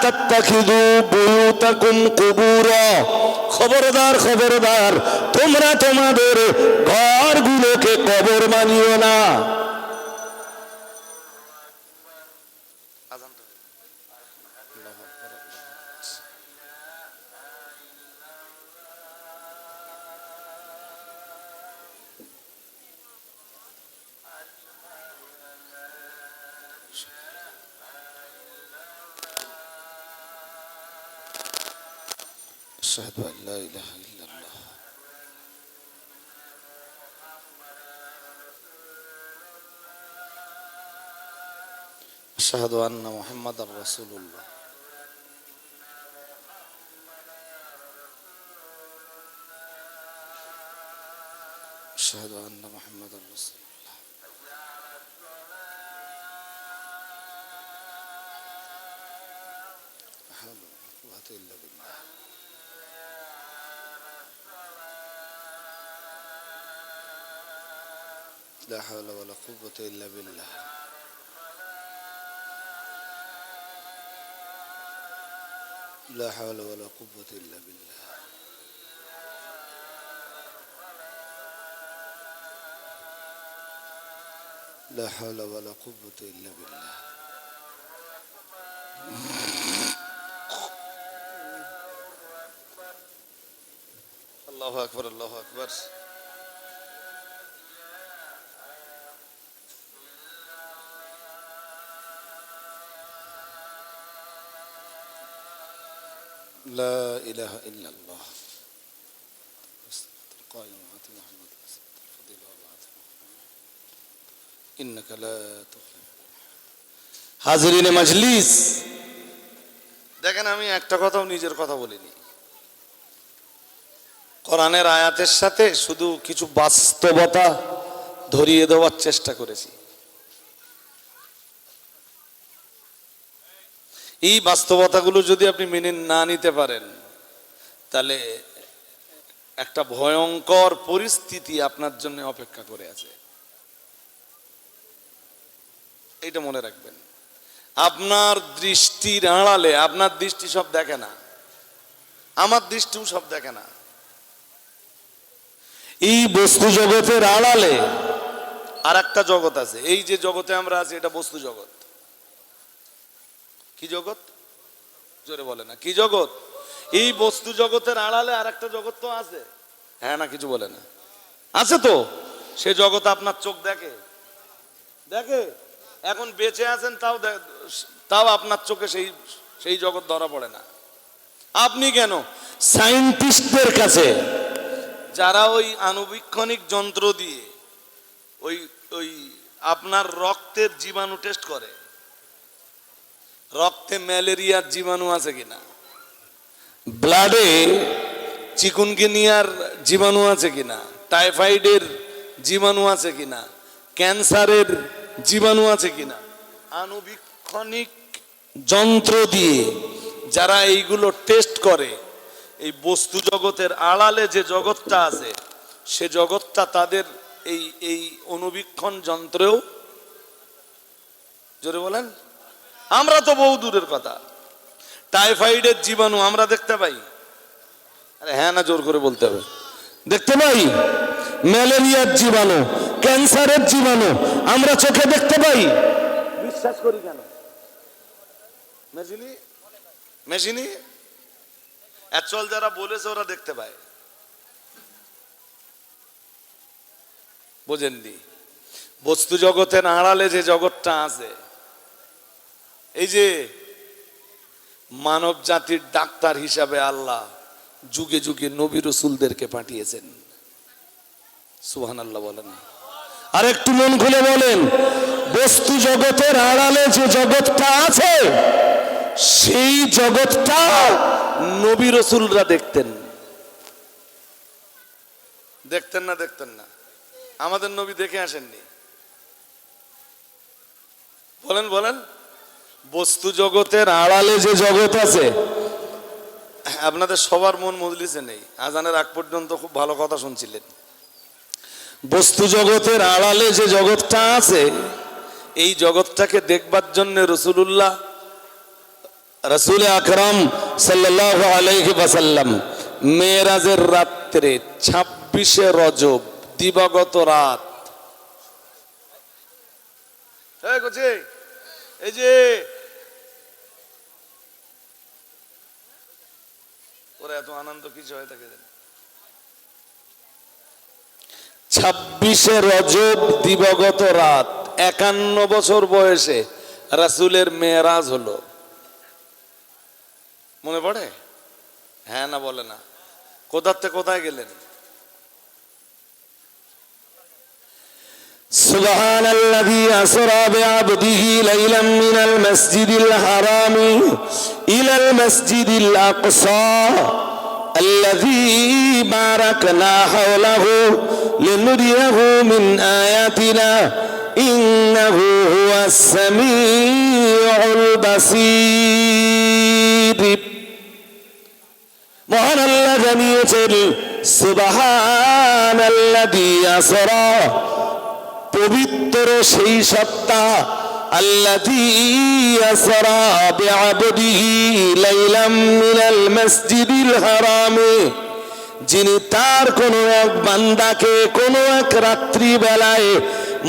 তাত্তাখিযু বুয়ুতাকুম কুবুরা। খবরদার খবরদার, তোমরা তোমাদের ঘরগুলোকে কবর মানিও না। আল্লাহু আকবার, আল্লাহু আকবার। আশহাদু আল্লা ইলাহা ইল্লাল্লাহ। আশহাদু আন্না মুহাম্মাদার রাসূলুল্লাহ। আশহাদু আন্না মুহাম্মাদার রাসূলুল্লাহ। লা হাওলা ওয়ালা কুওয়াতা ইল্লা বিল্লাহ। লা হাওলা ওয়ালা কুওয়াতা ইল্লা বিল্লাহ। لا حول ولا قوة إلا بالله. لا حول ولا قوة إلا بالله. الله أكبر، الله أكبر. لا إله إلا الله. القائم آت محمد الفضيلة والعافية إنك لا تخلف. হাজিরিন মজলিস, দেখেন আমি একটা কথাও নিজের কথা বলিনি। কোরআনের আয়াতের সাথে শুধু কিছু বাস্তবতা ধরিয়ে দেওয়ার চেষ্টা করেছি। এই বাস্তবতাগুলো যদি আপনি মেনে না নিতে পারেন, তাহলে একটা ভয়ঙ্কর পরিস্থিতি আপনার জন্য অপেক্ষা করে আছে। এইটা মনে রাখবেন। আপনার দৃষ্টির আড়ালে, আপনার দৃষ্টি সব দেখে না, আমার দৃষ্টিও সব দেখে না। এই বস্তু জগতের আড়ালে আর একটা জগৎ আছে। এই যে জগতে আমরা আছি, এটা বস্তু জগৎ। কি জগৎ? জোরে বলে না, কি জগৎ? এই বস্তু জগতের আড়ালে আর একটা জগৎ তো আছে। হ্যাঁ না, কিছু বলে না, আছে তো। সে জগৎ আপনার চোখ দেখে, দেখে। এখন বেঁচে আছেন, তাও আপনার চোখে সেই জগৎ ধরা পড়ে না। আপনি কেন, সায়েন্টিস্টদের কাছে, যারা ওই আণুবীক্ষণিক যন্ত্র দিয়ে ওই ওই আপনার রক্তের জীবাণু টেস্ট করে, রক্তে ম্যালেরিয়ার জীবাণু আছে কিনা, ব্লাডে চিকুনগুনিয়ার জীবাণু আছে কিনা, টাইফয়েডের জীবাণু আছে কিনা, ক্যান্সারের জীবাণু আছে কিনা, আণুবীক্ষণিক যন্ত্র দিয়ে যারা এইগুলো টেস্ট করে, এই বস্তু জগতের আড়ালে যে জগৎটা আছে, সে জগৎটা তাদের এই অণুবীক্ষণ যন্ত্রেও, জোরে বলেন, আমরা তো বহু দূরের কথা, টাইফয়েডের জীবাণু আমরা দেখতে পাই। আরে হ্যাঁ না, জোর করে বলতে হবে, দেখতে পাই। ম্যালেরিয়ার জীবাণু, ক্যান্সারের জীবাণু আমরা চোখে দেখতে পাই। বিশ্বাস করি কেন? মেশিনি অ্যাকচুয়াল যারা বলেছে ওরা দেখতে পায়। বোঝেননি? বস্তু জগতের আড়ালে যে জগৎটা আছে, এই যে মানব জাতির ডাক্তার হিসাবে আল্লাহ যুগে যুগে নবী রাসূলদেরকে পাঠিয়েছেন। সুবহানাল্লাহ বলেন। আর একটু মন খুলে বলেন, বস্তু জগতের আড়ালে যে জগৎটা আছে, সেই জগৎটা নবী রাসূলরা দেখতেন। দেখতেন না? দেখতেন না? আমাদের নবী দেখে আসেননি? বলেন বলেন। বস্তু জগতের আড়ালে যে জগৎ আছে, আপনাদের সবার মন মজলিসে নেই, আজানের আগ পর্যন্ত খুব ভালো কথা শুনছিলেন। বস্তু জগতের আড়ালে যে জগৎটা আছে, এই জগৎটাকে দেখবার জন্য রাসূল আকরাম সাল্লাল্লাহু আলাইহি ওয়াসাল্লাম মেরাজের রাত্রে 26শে রজব দিবাগত রাত, এই যে ওরা এত আনন্দ কিছু হয় থাকে জানি। 26শে রজব দিবগত রাত 51 বছর বয়সে রাসূলের মেরাজ হলো। মনে পড়ে? হ্যাঁ না বলে না? কোথা থেকে কোথায় গেলেন? সুবহানাল্লাযী আসরা বিআবদিহি লাইলাম মিনাল মাসজিদিল হারামি ইলাল মাসজিদিল আকসা আল্লাযী বারাকনা হাওলাহু লিনুরিয়াহু মিন আয়াতিনা ইন্নাহু হুয়াস সামিউল বাসীর। মহান আল্লাহ জানিয়েছেন সুবহানাল্লাযী আসরা, পবিত্র সেই সত্তা, আল্লাযী আসরা বিআবদিহি লাইলাম মিনাল মাসজিদিল হারামে, যিনি তার কোন এক বান্দাকে কোন এক রাত্রি বেলায়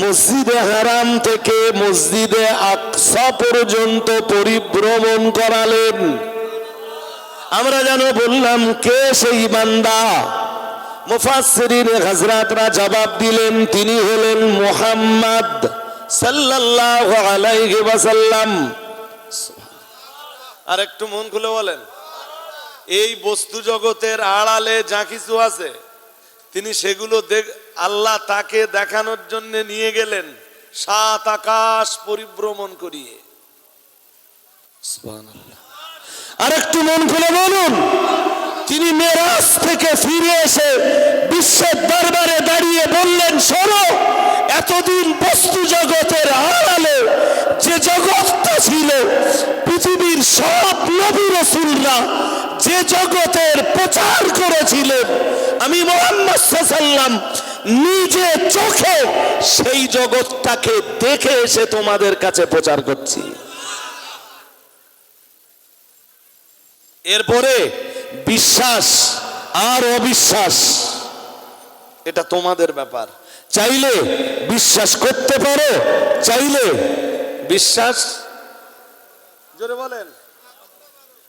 মসজিদে হারাম থেকে মসজিদে আকসা পর্যন্ত পরিভ্রমণ করালেন। আমরা যেন বললাম কে সেই বান্দা? মুফাসসিরিন হযরতরা জবাব দিলেন তিনি হলেন মুহাম্মদ সাল্লাল্লাহু আলাইহি ওয়াসাল্লাম। আর একটু মন খুলে বলেন, এই বস্তু জগতের আড়ালে যা কিছু আছে তিনি সেগুলো আল্লাহ তাকে দেখানোর জন্য নিয়ে গেলেন 7 আকাশ পরিভ্রমণ করিয়ে। সুবহানাল্লাহ। আর একটু মন খুলে বলুন, তিনি মেরাজ থেকে ফিরে এসে বিশ্বের দরবারে দাঁড়িয়ে বললেন, শোনো, এতদিন বস্তু জগতের আড়ালে যে জগৎটা ছিল, পৃথিবীর সব নবী রাসূলরা যে জগতের প্রচার করেছিলেন, আমি মুহাম্মদ সাল্লাল্লাহু আলাইহি ওয়াসাল্লাম নিজে চোখে সেই জগৎটাকে দেখে এসে তোমাদের কাছে প্রচার করছি। এরপরে বিশ্বাস আর অবিশ্বাস এটা তোমাদের ব্যাপার। চাইলে বিশ্বাস করতে পারো, চাইলে বিশ্বাস জোরে বলেন।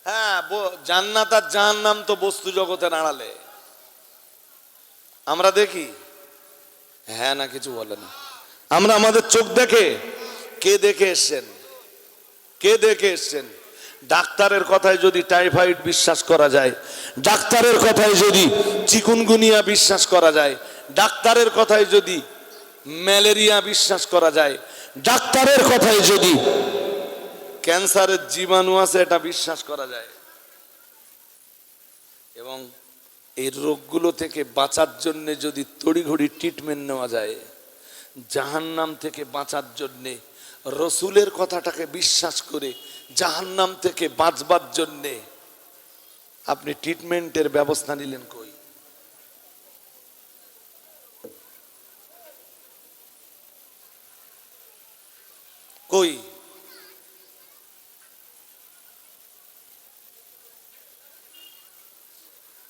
হ্যাঁ, জান্নাত আর জাহান্নাম তো বস্তু জগতের আড়ালে আমরা দেখি। হ্যাঁ না কিছু বলে না। আমরা আমাদের চোখ দেখে কে দেখে এসছেন? কে দেখে এসছেন? ডাক্তারের কথায় যদি টাইফয়েড বিশ্বাস করা যায়, ডাক্তারের কথায় যদি চিকুনগুনিয়া বিশ্বাস করা যায়, ডাক্তারের কথায় যদি ম্যালেরিয়া বিশ্বাস করা যায়, ডাক্তারের কথায় যদি ক্যান্সারের জীবাণু আছে এটা বিশ্বাস করা যায়, এবং এই রোগগুলো থেকে বাঁচার জন্য যদি তড়িঘড়ি ট্রিটমেন্ট নেওয়া যায়, জাহান্নাম থেকে বাঁচার জন্যে রসুলের কথাটাকে বিশ্বাস করে জাহান্নাম থেকে বাঁচবার জন্যে আপনি ট্রিটমেন্টের ব্যবস্থা নিলেন কই? কই?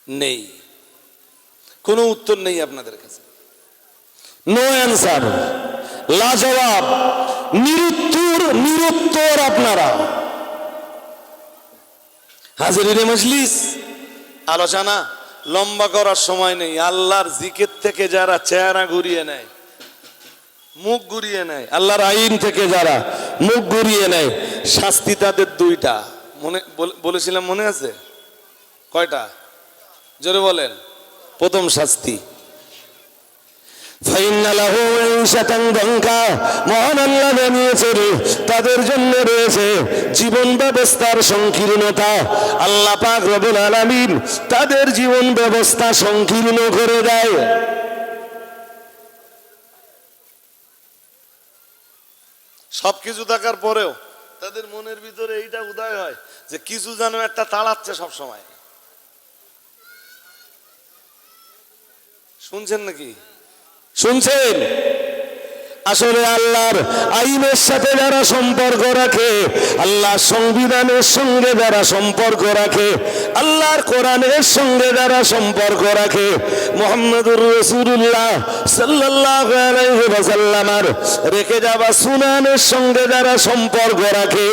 নেই, কোনো উত্তর নেই আপনাদের কাছে। নো অ্যান্সার, লাজবাব, নিরুত্তর আপনারা। হাজিরিনে মজলিস, আলোচনা লম্বা করার সময় নেই। আল্লাহর জিকির থেকে যারা চেহারা ঘুরিয়ে নেয়, মুখ ঘুরিয়ে নেয়, আল্লাহর আইন থেকে যারা মুখ ঘুরিয়ে নেয়, শাস্তি তাদের দুইটা। মনে বলেছিলাম, মনে আছে? কয়টা? জোরে বলেন। প্রথম শাস্তি ফাইন্না লাহু মাঈশাতান দানকা, মহান আল্লাহ জানিয়েছেন তাদের জন্য রয়েছে জীবন ব্যবস্থার সংকীর্ণতা। আল্লাহ পাক রব্বুল আলামিন তাদের জীবন ব্যবস্থা সংকীর্ণ করে দেয়। সবকিছু থাকার পরেও তাদের মনের ভিতরে এইটা উদয় হয় যে কিছু যেন একটা তাড়াচ্ছে সব সময়। শুনছেন নাকি? শুনছেন? আসলে আল্লাহর আইনের সাথে যারা সম্পর্ক রাখে, আল্লাহর সংবিধানের সঙ্গে যারা সম্পর্ক রাখে, আল্লাহর কোরআনের সঙ্গে যারা সম্পর্ক রাখে, মুহাম্মদুর রাসূলুল্লাহ সাল্লাল্লাহু আলাইহি ওয়াসাল্লামের রেখে যাওয়া সুন্নাহের সঙ্গে যারা সম্পর্ক রাখে,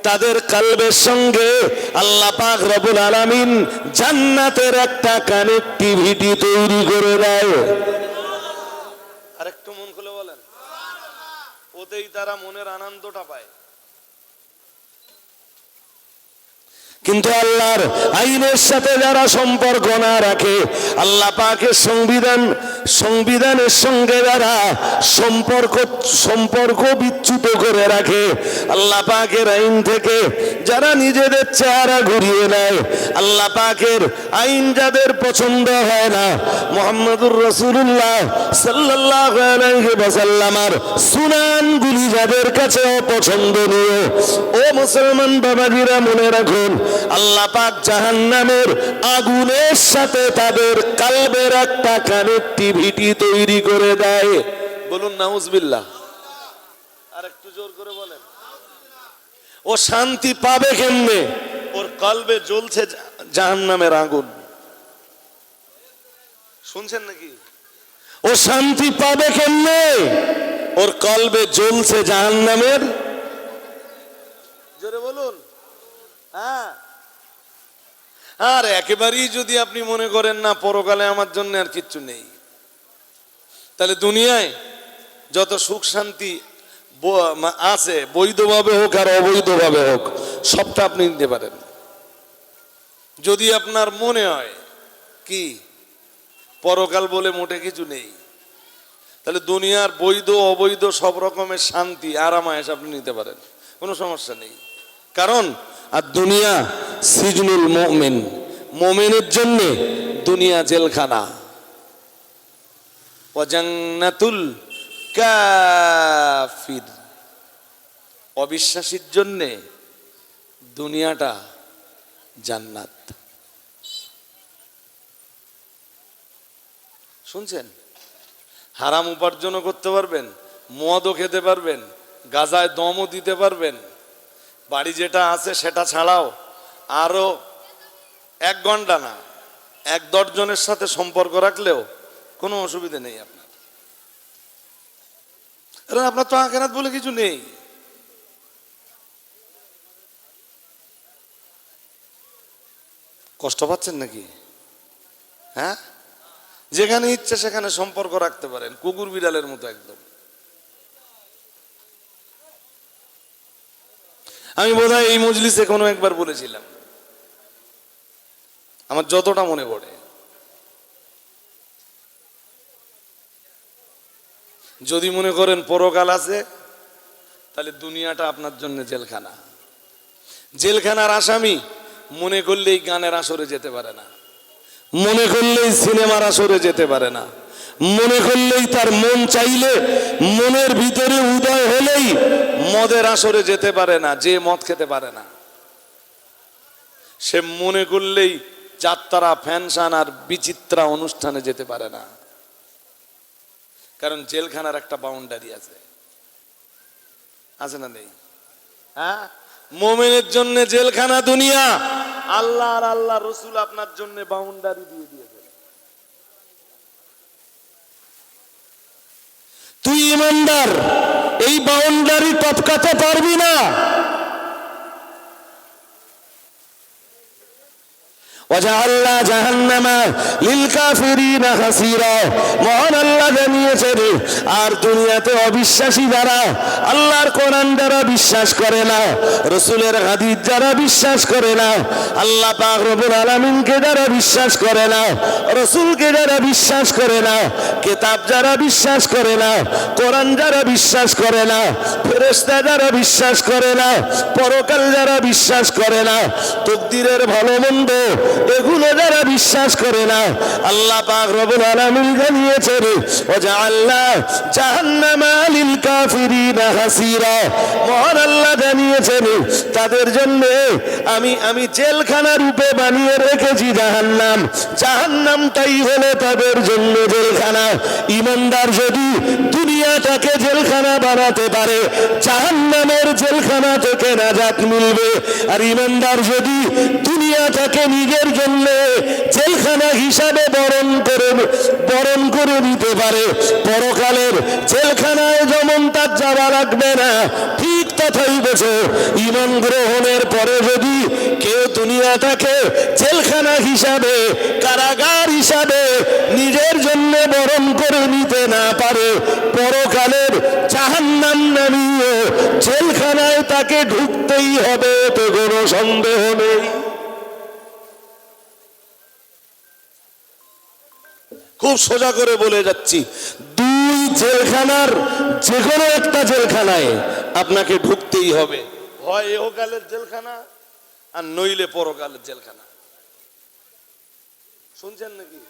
তাদের কলবের সঙ্গে আল্লাহ পাক রব্বুল আলামিন জান্নাতের একটা কানেক্টিভিটি তৈরি করে দেয়। আর একটু মন খুলে বলেন, ওতেই তারা মনের আনন্দটা পায়। কিন্তু আল্লাহর আইনের সাথে যারা সম্পর্ক না রাখে, আল্লাহ পাকের সংবিধানের সঙ্গে যারা সম্পর্ক বিচ্যুত করে রাখে, আল্লাহ পাকের আইন থেকে যারা নিজেদের চেহারা ঘুরিয়ে নেয়, আল্লাহ পাকের আইন যাদের পছন্দ হয় না, মুহাম্মদুর রাসূলুল্লাহ সাল্লাল্লাহু আলাইহি ওয়াসাল্লামের সুনানগুলি যাদের কাছে অপছন্দনীয়, ও মুসলমান বাবাজিরা মনে রাখুন, আল্লাহ পাক জাহান্নামের আগুনের সাথে তাদের কলবের একটা কানেক্টিভিটি তৈরি করে দেয়। বলুন নাউজুবিল্লাহ। আর একটু জোর করে বলেন। ও শান্তি পাবে কেমনে? ওর কলবে জ্বলছে জাহান্নামের আগুন। শুনছেন নাকি? ও শান্তি পাবে কেমনে? ওর কলবে জ্বলছে জাহান্নামের। জোরে বলুন। হ্যাঁ। আর একেবারেই যদি আপনি মনে করেন না পরকালে আমার জন্য আর কিচ্ছু নেই, তাহলে দুনিয়ায় যত সুখ শান্তি আছে, বৈধভাবে হোক আর অবৈধভাবে হোক, সবটা আপনি নিতে পারেন। যদি আপনার মনে হয় কি পরকাল বলে মোটে কিছু নেই, তাহলে দুনিয়ার বৈধ অবৈধ সব রকমের শান্তি আরামায়েশ আপনি নিতে পারেন, কোনো সমস্যা নেই। কারণ আর দুনিয়া সিজনুল মুমিন, মুমিনের জন্য দুনিয়া জেলখানা। ওয়া জান্নাতুল কাফির, অবিশ্বাসীর জন্য দুনিয়াটা জান্নাত। শুনছেন? হারাম উপার্জনও করতে পারবেন, মদও খেতে পারবেন, গাজায় দমও দিতে পারবেন, বাড়ি যেটা আছে সেটা ছাড়াও আরো 1 ঘন্টা না 1-10 জনের সাথে সম্পর্ক রাখলেও কোনো অসুবিধা নেই আপনার। আপনার তো আখিরাত বলে কিছু নেই। কষ্ট পাচ্ছেন নাকি? হ্যাঁ, যেখানে ইচ্ছে সেখানে সম্পর্ক রাখতে পারেন, কুকুর বিড়ালের মতো একদম। আমি বোধহয় এই মজলিসে কোনো একবার বলেছিলাম, আমার যতটা মনে পড়ে, যদি মনে করেন পরকাল আছে, তাহলে দুনিয়াটা আপনার জন্য জেলখানা। জেলখানার আসামি মনে করলেই গানের আসরে যেতে পারে না, মনে করলেই সিনেমার আসরে যেতে পারে না, মনে করলেই তার মন চাইলে, মনের ভিতরে উদয় হলেই মদের আসরে যেতে পারে না। যে মদ খেতে পারে না সে মনে করলেই যাত্রা, ফ্যানশন আর বিচিত্রা অনুষ্ঠানে যেতে পারে না, কারণ জেলখানার একটা বাউন্ডারি আছে। আছে না নেই? হ্যাঁ, মুমিনের জন্য জেলখানা দুনিয়া, আল্লাহ আর আল্লাহ রসুল আপনার জন্য বাউন্ডারি দিয়ে দিয়েছে। তুই ইমানদার, এই বাউন্ডারি টপকাতে পারবি না। ওয়াজআলনা জাহান্নামা লিল কাফিরিনা হাসিরা, মহান আল্লাহ জানিয়েছেন, আর দুনিয়াতে অবিশ্বাসী যারা, আল্লাহর কোরআন যারা বিশ্বাস করে না, রসুলের হাদিস যারা বিশ্বাস করে না, আল্লাহ পাক রব্বুল আলামিনকে যারা বিশ্বাস করে না, রসুলকে যারা বিশ্বাস করে না, কিতাব যারা বিশ্বাস করে না, কোরআন যারা বিশ্বাস করে না, ফেরেশতা যারা বিশ্বাস করে না, পরকাল যারা বিশ্বাস করে না, তাকদীরের ভালো মন্দ এগুলো যারা বিশ্বাস করে না, আল্লাহ পাক রব্বুল আলামিন জানিয়েছেন, ওয়াজআলনা জাহান্নামা লিল কাফিরিনা হাসিরা, মহান আল্লাহ জানিয়েছেন, তাদের জন্য আমি জেলখানা রূপে বানিয়ে রেখেছি জাহান্নাম। জাহান্নামটাই হলো তাদের জন্য জেলখানা। ইমানদার যদি দুনিয়াটাকে জেলখানা বানাতে পারে, জাহান্নামের জেলখানা থেকে নাজাত মিলবে। আর ইমানদার যদি দুনিয়াটাকে নিজের জন্য জেলখানা হিসাবে বরণ করে নিতে পারে, পরকালের জেলখানায় যেমন তার যাওয়া লাগবে না, ঠিক কথা হইতেছ ঈমান গ্রহণের পরে যদি কেউ দুনিয়াটাকে জেলখানা হিসাবে, কারাগার হিসাবে নিজের জন্য বরণ করে নিতে না পারে, পরকালের জাহান্নাম নামিয়ে জেলখানায় তাকে ঢুকতেই হবে, এতে কোনো সন্দেহ নেই। খুব সোজা করে বলে যাচ্ছি, দুই জেলখানার যে কোনো একটা জেলখানায় আপনাকে ঢুকতেই হবে, হয় ইহকালের জেলখানা আর নইলে পরকালের জেলখানা। শুনছেন নাকি?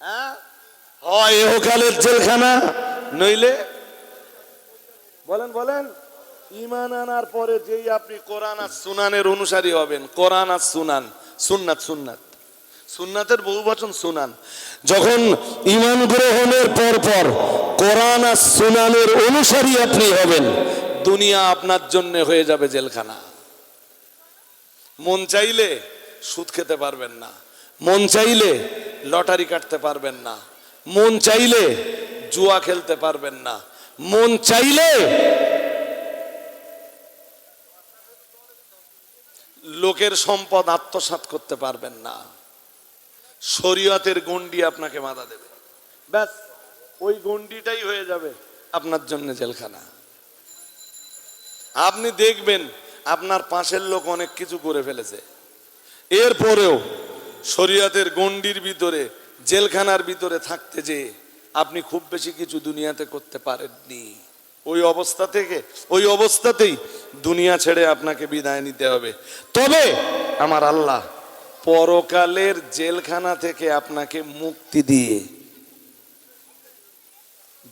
হ্যাঁ, হয় ইহকালের জেলখানা নইলে, বলেন বলেন, ঈমান আনার পরে যেই আপনি কোরআন আর সুনানের অনুসারী হবেন, কোরআন আর সুনান, সুন্নাত, সুন্নাত, সুন্নাতের বহুবচন সুনান, যখন ঈমান গ্রহণের পর পর কোরআন আর সুনানের অনুসারী আপনি হবেন, দুনিয়া আপনার জন্য হয়ে যাবে জেলখানা। মন চাইলে সুদ খেতে পারবেন না, মন চাইলে লটারি কাটতে পারবেন না, মন চাইলে জুয়া খেলতে পারবেন না, মন চাইলে লোকের সম্পদ আত্মসাৎ করতে পারবেন না। শরীয়তের গণ্ডি আপনাকে বাধা দেবে, ব্যাস ওই গণ্ডিটাই হয়ে যাবে আপনার জন্য জেলখানা। আপনি দেখবেন আপনার পাশের লোক অনেক কিছু করে ফেলেছে, এরপরেও শরীয়তের গণ্ডির ভিতরে, জেলখানার ভিতরে থাকতে যে আপনি খুব বেশি কিছু দুনিয়াতে করতে পারেননি। ওই অবস্থা থেকে, ওই অবস্থাতেই দুনিয়া ছেড়ে আপনাকে বিদায় নিতে হবে। তবে আমার আল্লাহ পরকালের জেলখানা থেকে আপনাকে মুক্তি দিয়ে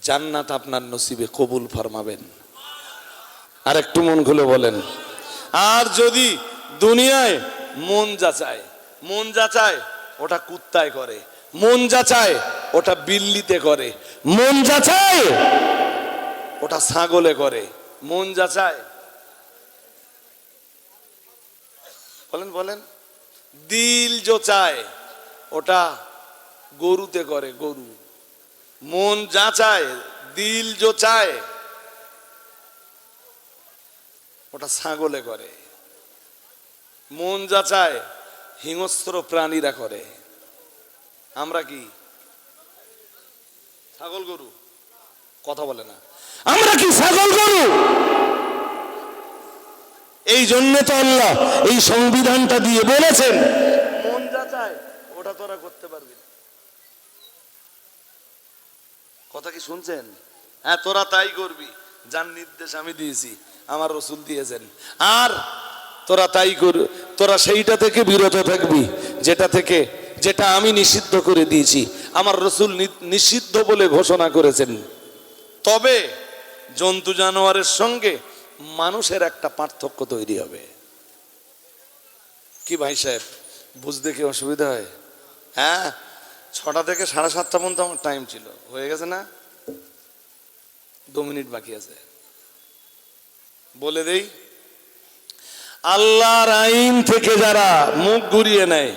জান্নাত আপনার নসিবে কবুল ফরমাবেন। আর একটু মন খুলে বলেন। আর যদি দুনিয়ায় মন যাচায়, মন যাচায় ওটা কুত্তায় করে, মন যাচায় ওটা বিল্লিতে করে, মন যাচায় ওটা ছাগলে করে, মন যাচায়, বলেন বলেন, দিল जो চায় ওটা গরুতে করে, গরু। মন যা চায়, দিল जो চায় ওটা ছাগলে করে, মন যা চায় হিংস্র প্রাণীরা করে। আমরা কি ছাগল গরু? কথা বলে না, আমরা কি ছাগল গরু? এই জন্য তো আল্লাহ এই সংবিধানটা দিয়ে বলেছেন, মন যা চায় ওটা তোরা করতে পারবি না। কথা কি শুনছেন? হ্যাঁ, তোরা তাই করবি, যার নির্দেশ আমি দিয়েছি, আমার রসুল দিয়েছেন। আর তোরা তাই কর, তোরা সেইটা থেকে বিরত থাকবি যেটা আমি নিষিদ্ধ করে দিয়েছি, আমার রসুল নিষিদ্ধ বলে ঘোষণা করেছেন। তবে জন্তু জানোয়ারের সঙ্গে মানুষের একটা পার্থক্য তৈরি হবে। কি ভাই সাহেব, বুঝতে কি অসুবিধা হয়? হ্যাঁ, 6টা থেকে 7:30 পর্যন্ত আমার টাইম ছিল, হয়ে গেছে না? 2 মিনিট বাকি আছে। বলে দেই, আল্লাহর আইন থেকে যারা মুখ ঘুরিয়ে নেয়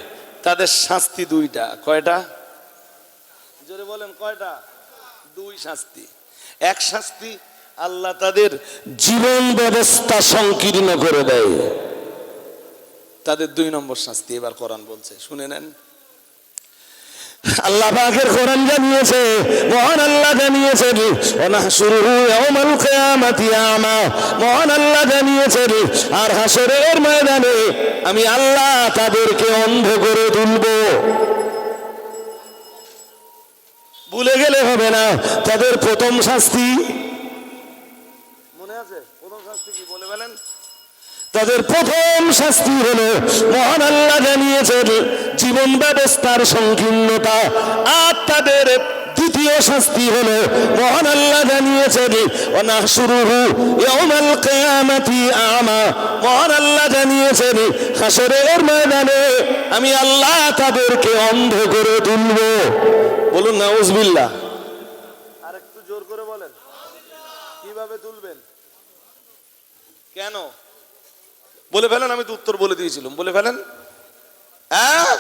তাদের শাস্তি 2টা। কয়টা? জোরে বলেন, কয়টা? 2 শাস্তি। এক শাস্তি, আল্লাহ তাদের জীবন ব্যবস্থা সংকীর্ণ করে দেয়, তাদের 2 নম্বর শাস্তি। এবার কোরআন বলছে, শুনে নেন। আল্লাহ পাকের কোরআন জানিয়েছে, মহান আল্লাহ জানিয়েছেন, ওয়ানাহশুরুহু ইয়াওমাল কিয়ামাতি আমা, মহান আল্লাহ জানিয়েছেন, আর হাসরের ময়দানে আমি আল্লাহ তাদেরকে অন্ধ করে তুলব। ভুলে গেলে হবে না, তাদের প্রথম শাস্তি মনে আছে? প্রথম শাস্তি কি বলে বলেন? তাদের প্রথম শাস্তি হলো, মহান আল্লাহ জানিয়েছেন, জীবন ব্যবস্থার সংকীর্ণতা। আর তাদের দ্বিতীয় শাস্তি হলো, মহান আল্লাহ জানিয়েছেন, ওয়ানাহশুরুহু ইয়াওমাল কিয়ামাতি আমা, মহান আল্লাহ জানিয়েছেন, হাসরের ময়দানে আমি আল্লাহ তাদেরকে অন্ধ করে তুলব। বলুন নাউজুবিল্লাহ। আর একটু জোর করে বলেন, কিভাবে তুলবেন? কেন? বলে ফেলেন, আমি তো উত্তর বলে দিয়েছিলাম, বলে ফেলেন। হ্যাঁ,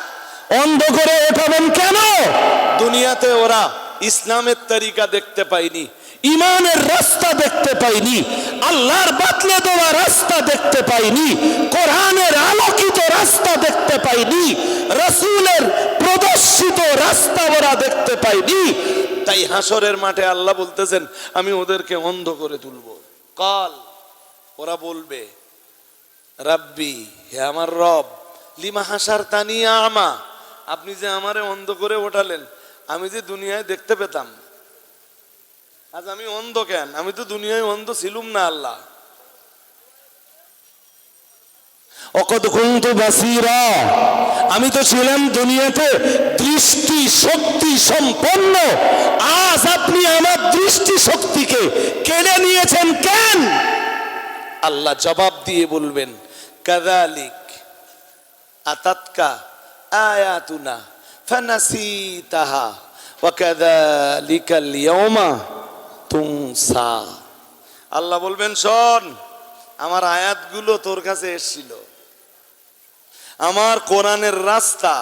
অন্ধ করে ওঠাবেন কেন? দুনিয়াতে ওরা ইসলামের তরিকা দেখতে পায়নি, ইমানের রাস্তা দেখতে পাইনি, আল্লাহর বাতলে দেওয়া রাস্তা দেখতে পাইনি, কোরআনের আলোকিত রাস্তা দেখতে পাইনি, রাসূলের প্রদর্শিত রাস্তা ওরা দেখতে পাইনি। তাই হাসরের মাঠে আল্লাহ বলতেছেন আমি ওদেরকে অন্ধ করে তুলবো। কাল, ওরা বলবে রাব্বি, হে আমার রব, লিমা হাসারতানি আমা, আপনি যে আমারে অন্ধ করে ওঠালেন, আমি যে দুনিয়ায় দেখতে পেতাম, আজ আমি অন্ধ কেন? আমি তো দুনিয়ায় অন্ধ ছিলুম না আল্লাহ। অকদ কুনতু বাসীরা, আমি তো ছিলাম দুনিয়াতে দৃষ্টি শক্তি সম্পন্ন। আজ আপনি আমার দৃষ্টি শক্তিকে কেড়ে নিয়েছেন কেন? আল্লাহ জবাব দিয়ে বলবেন কাযালিক আতাতকা আয়াতুনা ফানাসিতাহা ওয়া কাযালিকাল ইয়াওমা তুনসা। আল্লাহ বলবেন শোন, আমার আয়াতগুলো তোর কাছে এসেছিল, আমার কোরআনের রাস্তা,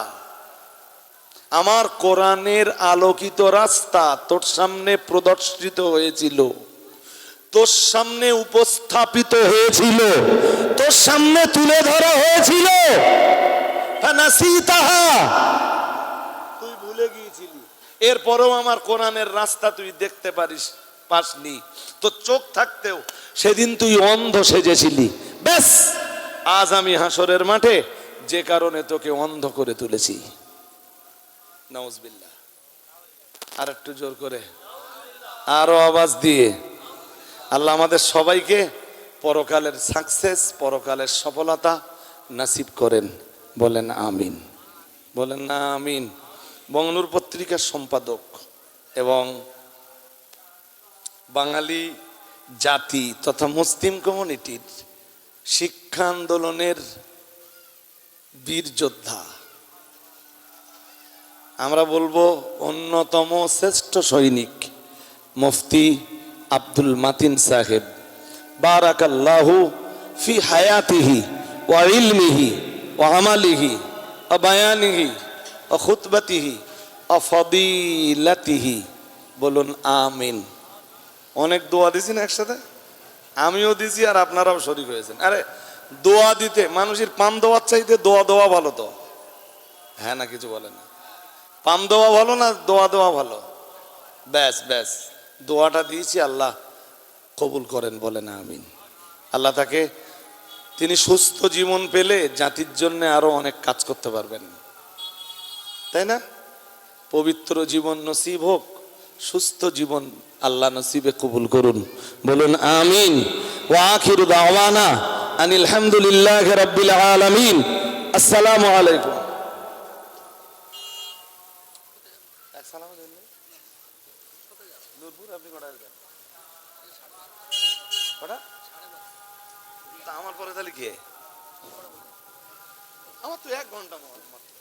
আমার কোরআনের আলোকিত রাস্তা তোর সামনে প্রদর্শিত হয়েছিল, তোর সামনে উপস্থাপিত হয়েছিল, তোর সামনে তুলে ধরা হয়েছিল। ফানাসিতাহা, তুই ভুলে গিয়েছিলি, এরপরেও আমার কোরআনের রাস্তা তুই দেখতে পাসনি, তোর চোখ থাকতেও সেদিন তুই অন্ধ সেজেছিলি। ব্যাস, আজ আমি হাসরের মাঠে যে কারণে তোকে অন্ধ করে তুলেছি। নাউজুবিল্লাহ। আর একটু জোর করে, আরো আওয়াজ দিয়ে। আল্লাহ আমাদের সবাইকে পরকালের সাকসেস, পরকালের সফলতা নসিব করেন। বলেন আমিন, বলেন না আমিন। বঙ্গনুর পত্রিকার সম্পাদক এবং বাঙালি জাতি তথা মুসলিম কমিউনিটির শিক্ষা আন্দোলনের বীর যোদ্ধা, আমরা বলবো অন্যতম শ্রেষ্ঠ সৈনিক মুফতি আব্দুল মাতিন সাহেব, বারাকাল্লাহু ফি হায়াতিহি ওয়া ইলমিহি ওয়া আমালিহি ওয়া বায়ানিহি ওয়া খুতবাতিহি ওয়া ফাদিলাতিহি। বলুন আমিন। অনেক দোয়া দিছি না একসাথে, আমিও দিছি আর আপনারাও শরীক হয়েছেন। আরে দোয়া দিতে মানুষের পান দেওয়ার চাইতে দোয়া দেওয়া ভালো তো, হ্যাঁ না কিছু বলেন না? পান দেওয়া ভালো না দোয়া দেওয়া ভালো? ব্যাস ব্যাস, দোয়াটা দিয়েছি, আল্লাহ কবুল করেন। বলেন আমিন। আল্লাহ তাকে, তিনি সুস্থ জীবন পেলে জাতির জন্য আরো অনেক কাজ করতে পারবেন, তাই না? পবিত্র জীবন নসিব হোক, সুস্থ জীবন আল্লাহ নসিবে কবুল করুন। বলুন আমিন। ওয়া আখিরু দাওয়ানা আনিল হামদুলিল্লাহি রাব্বিল আলামিন। আসসালামু আলাইকুম। আমার পরে তাহলে কি, আমার তো 1 ঘন্টা মাত্র।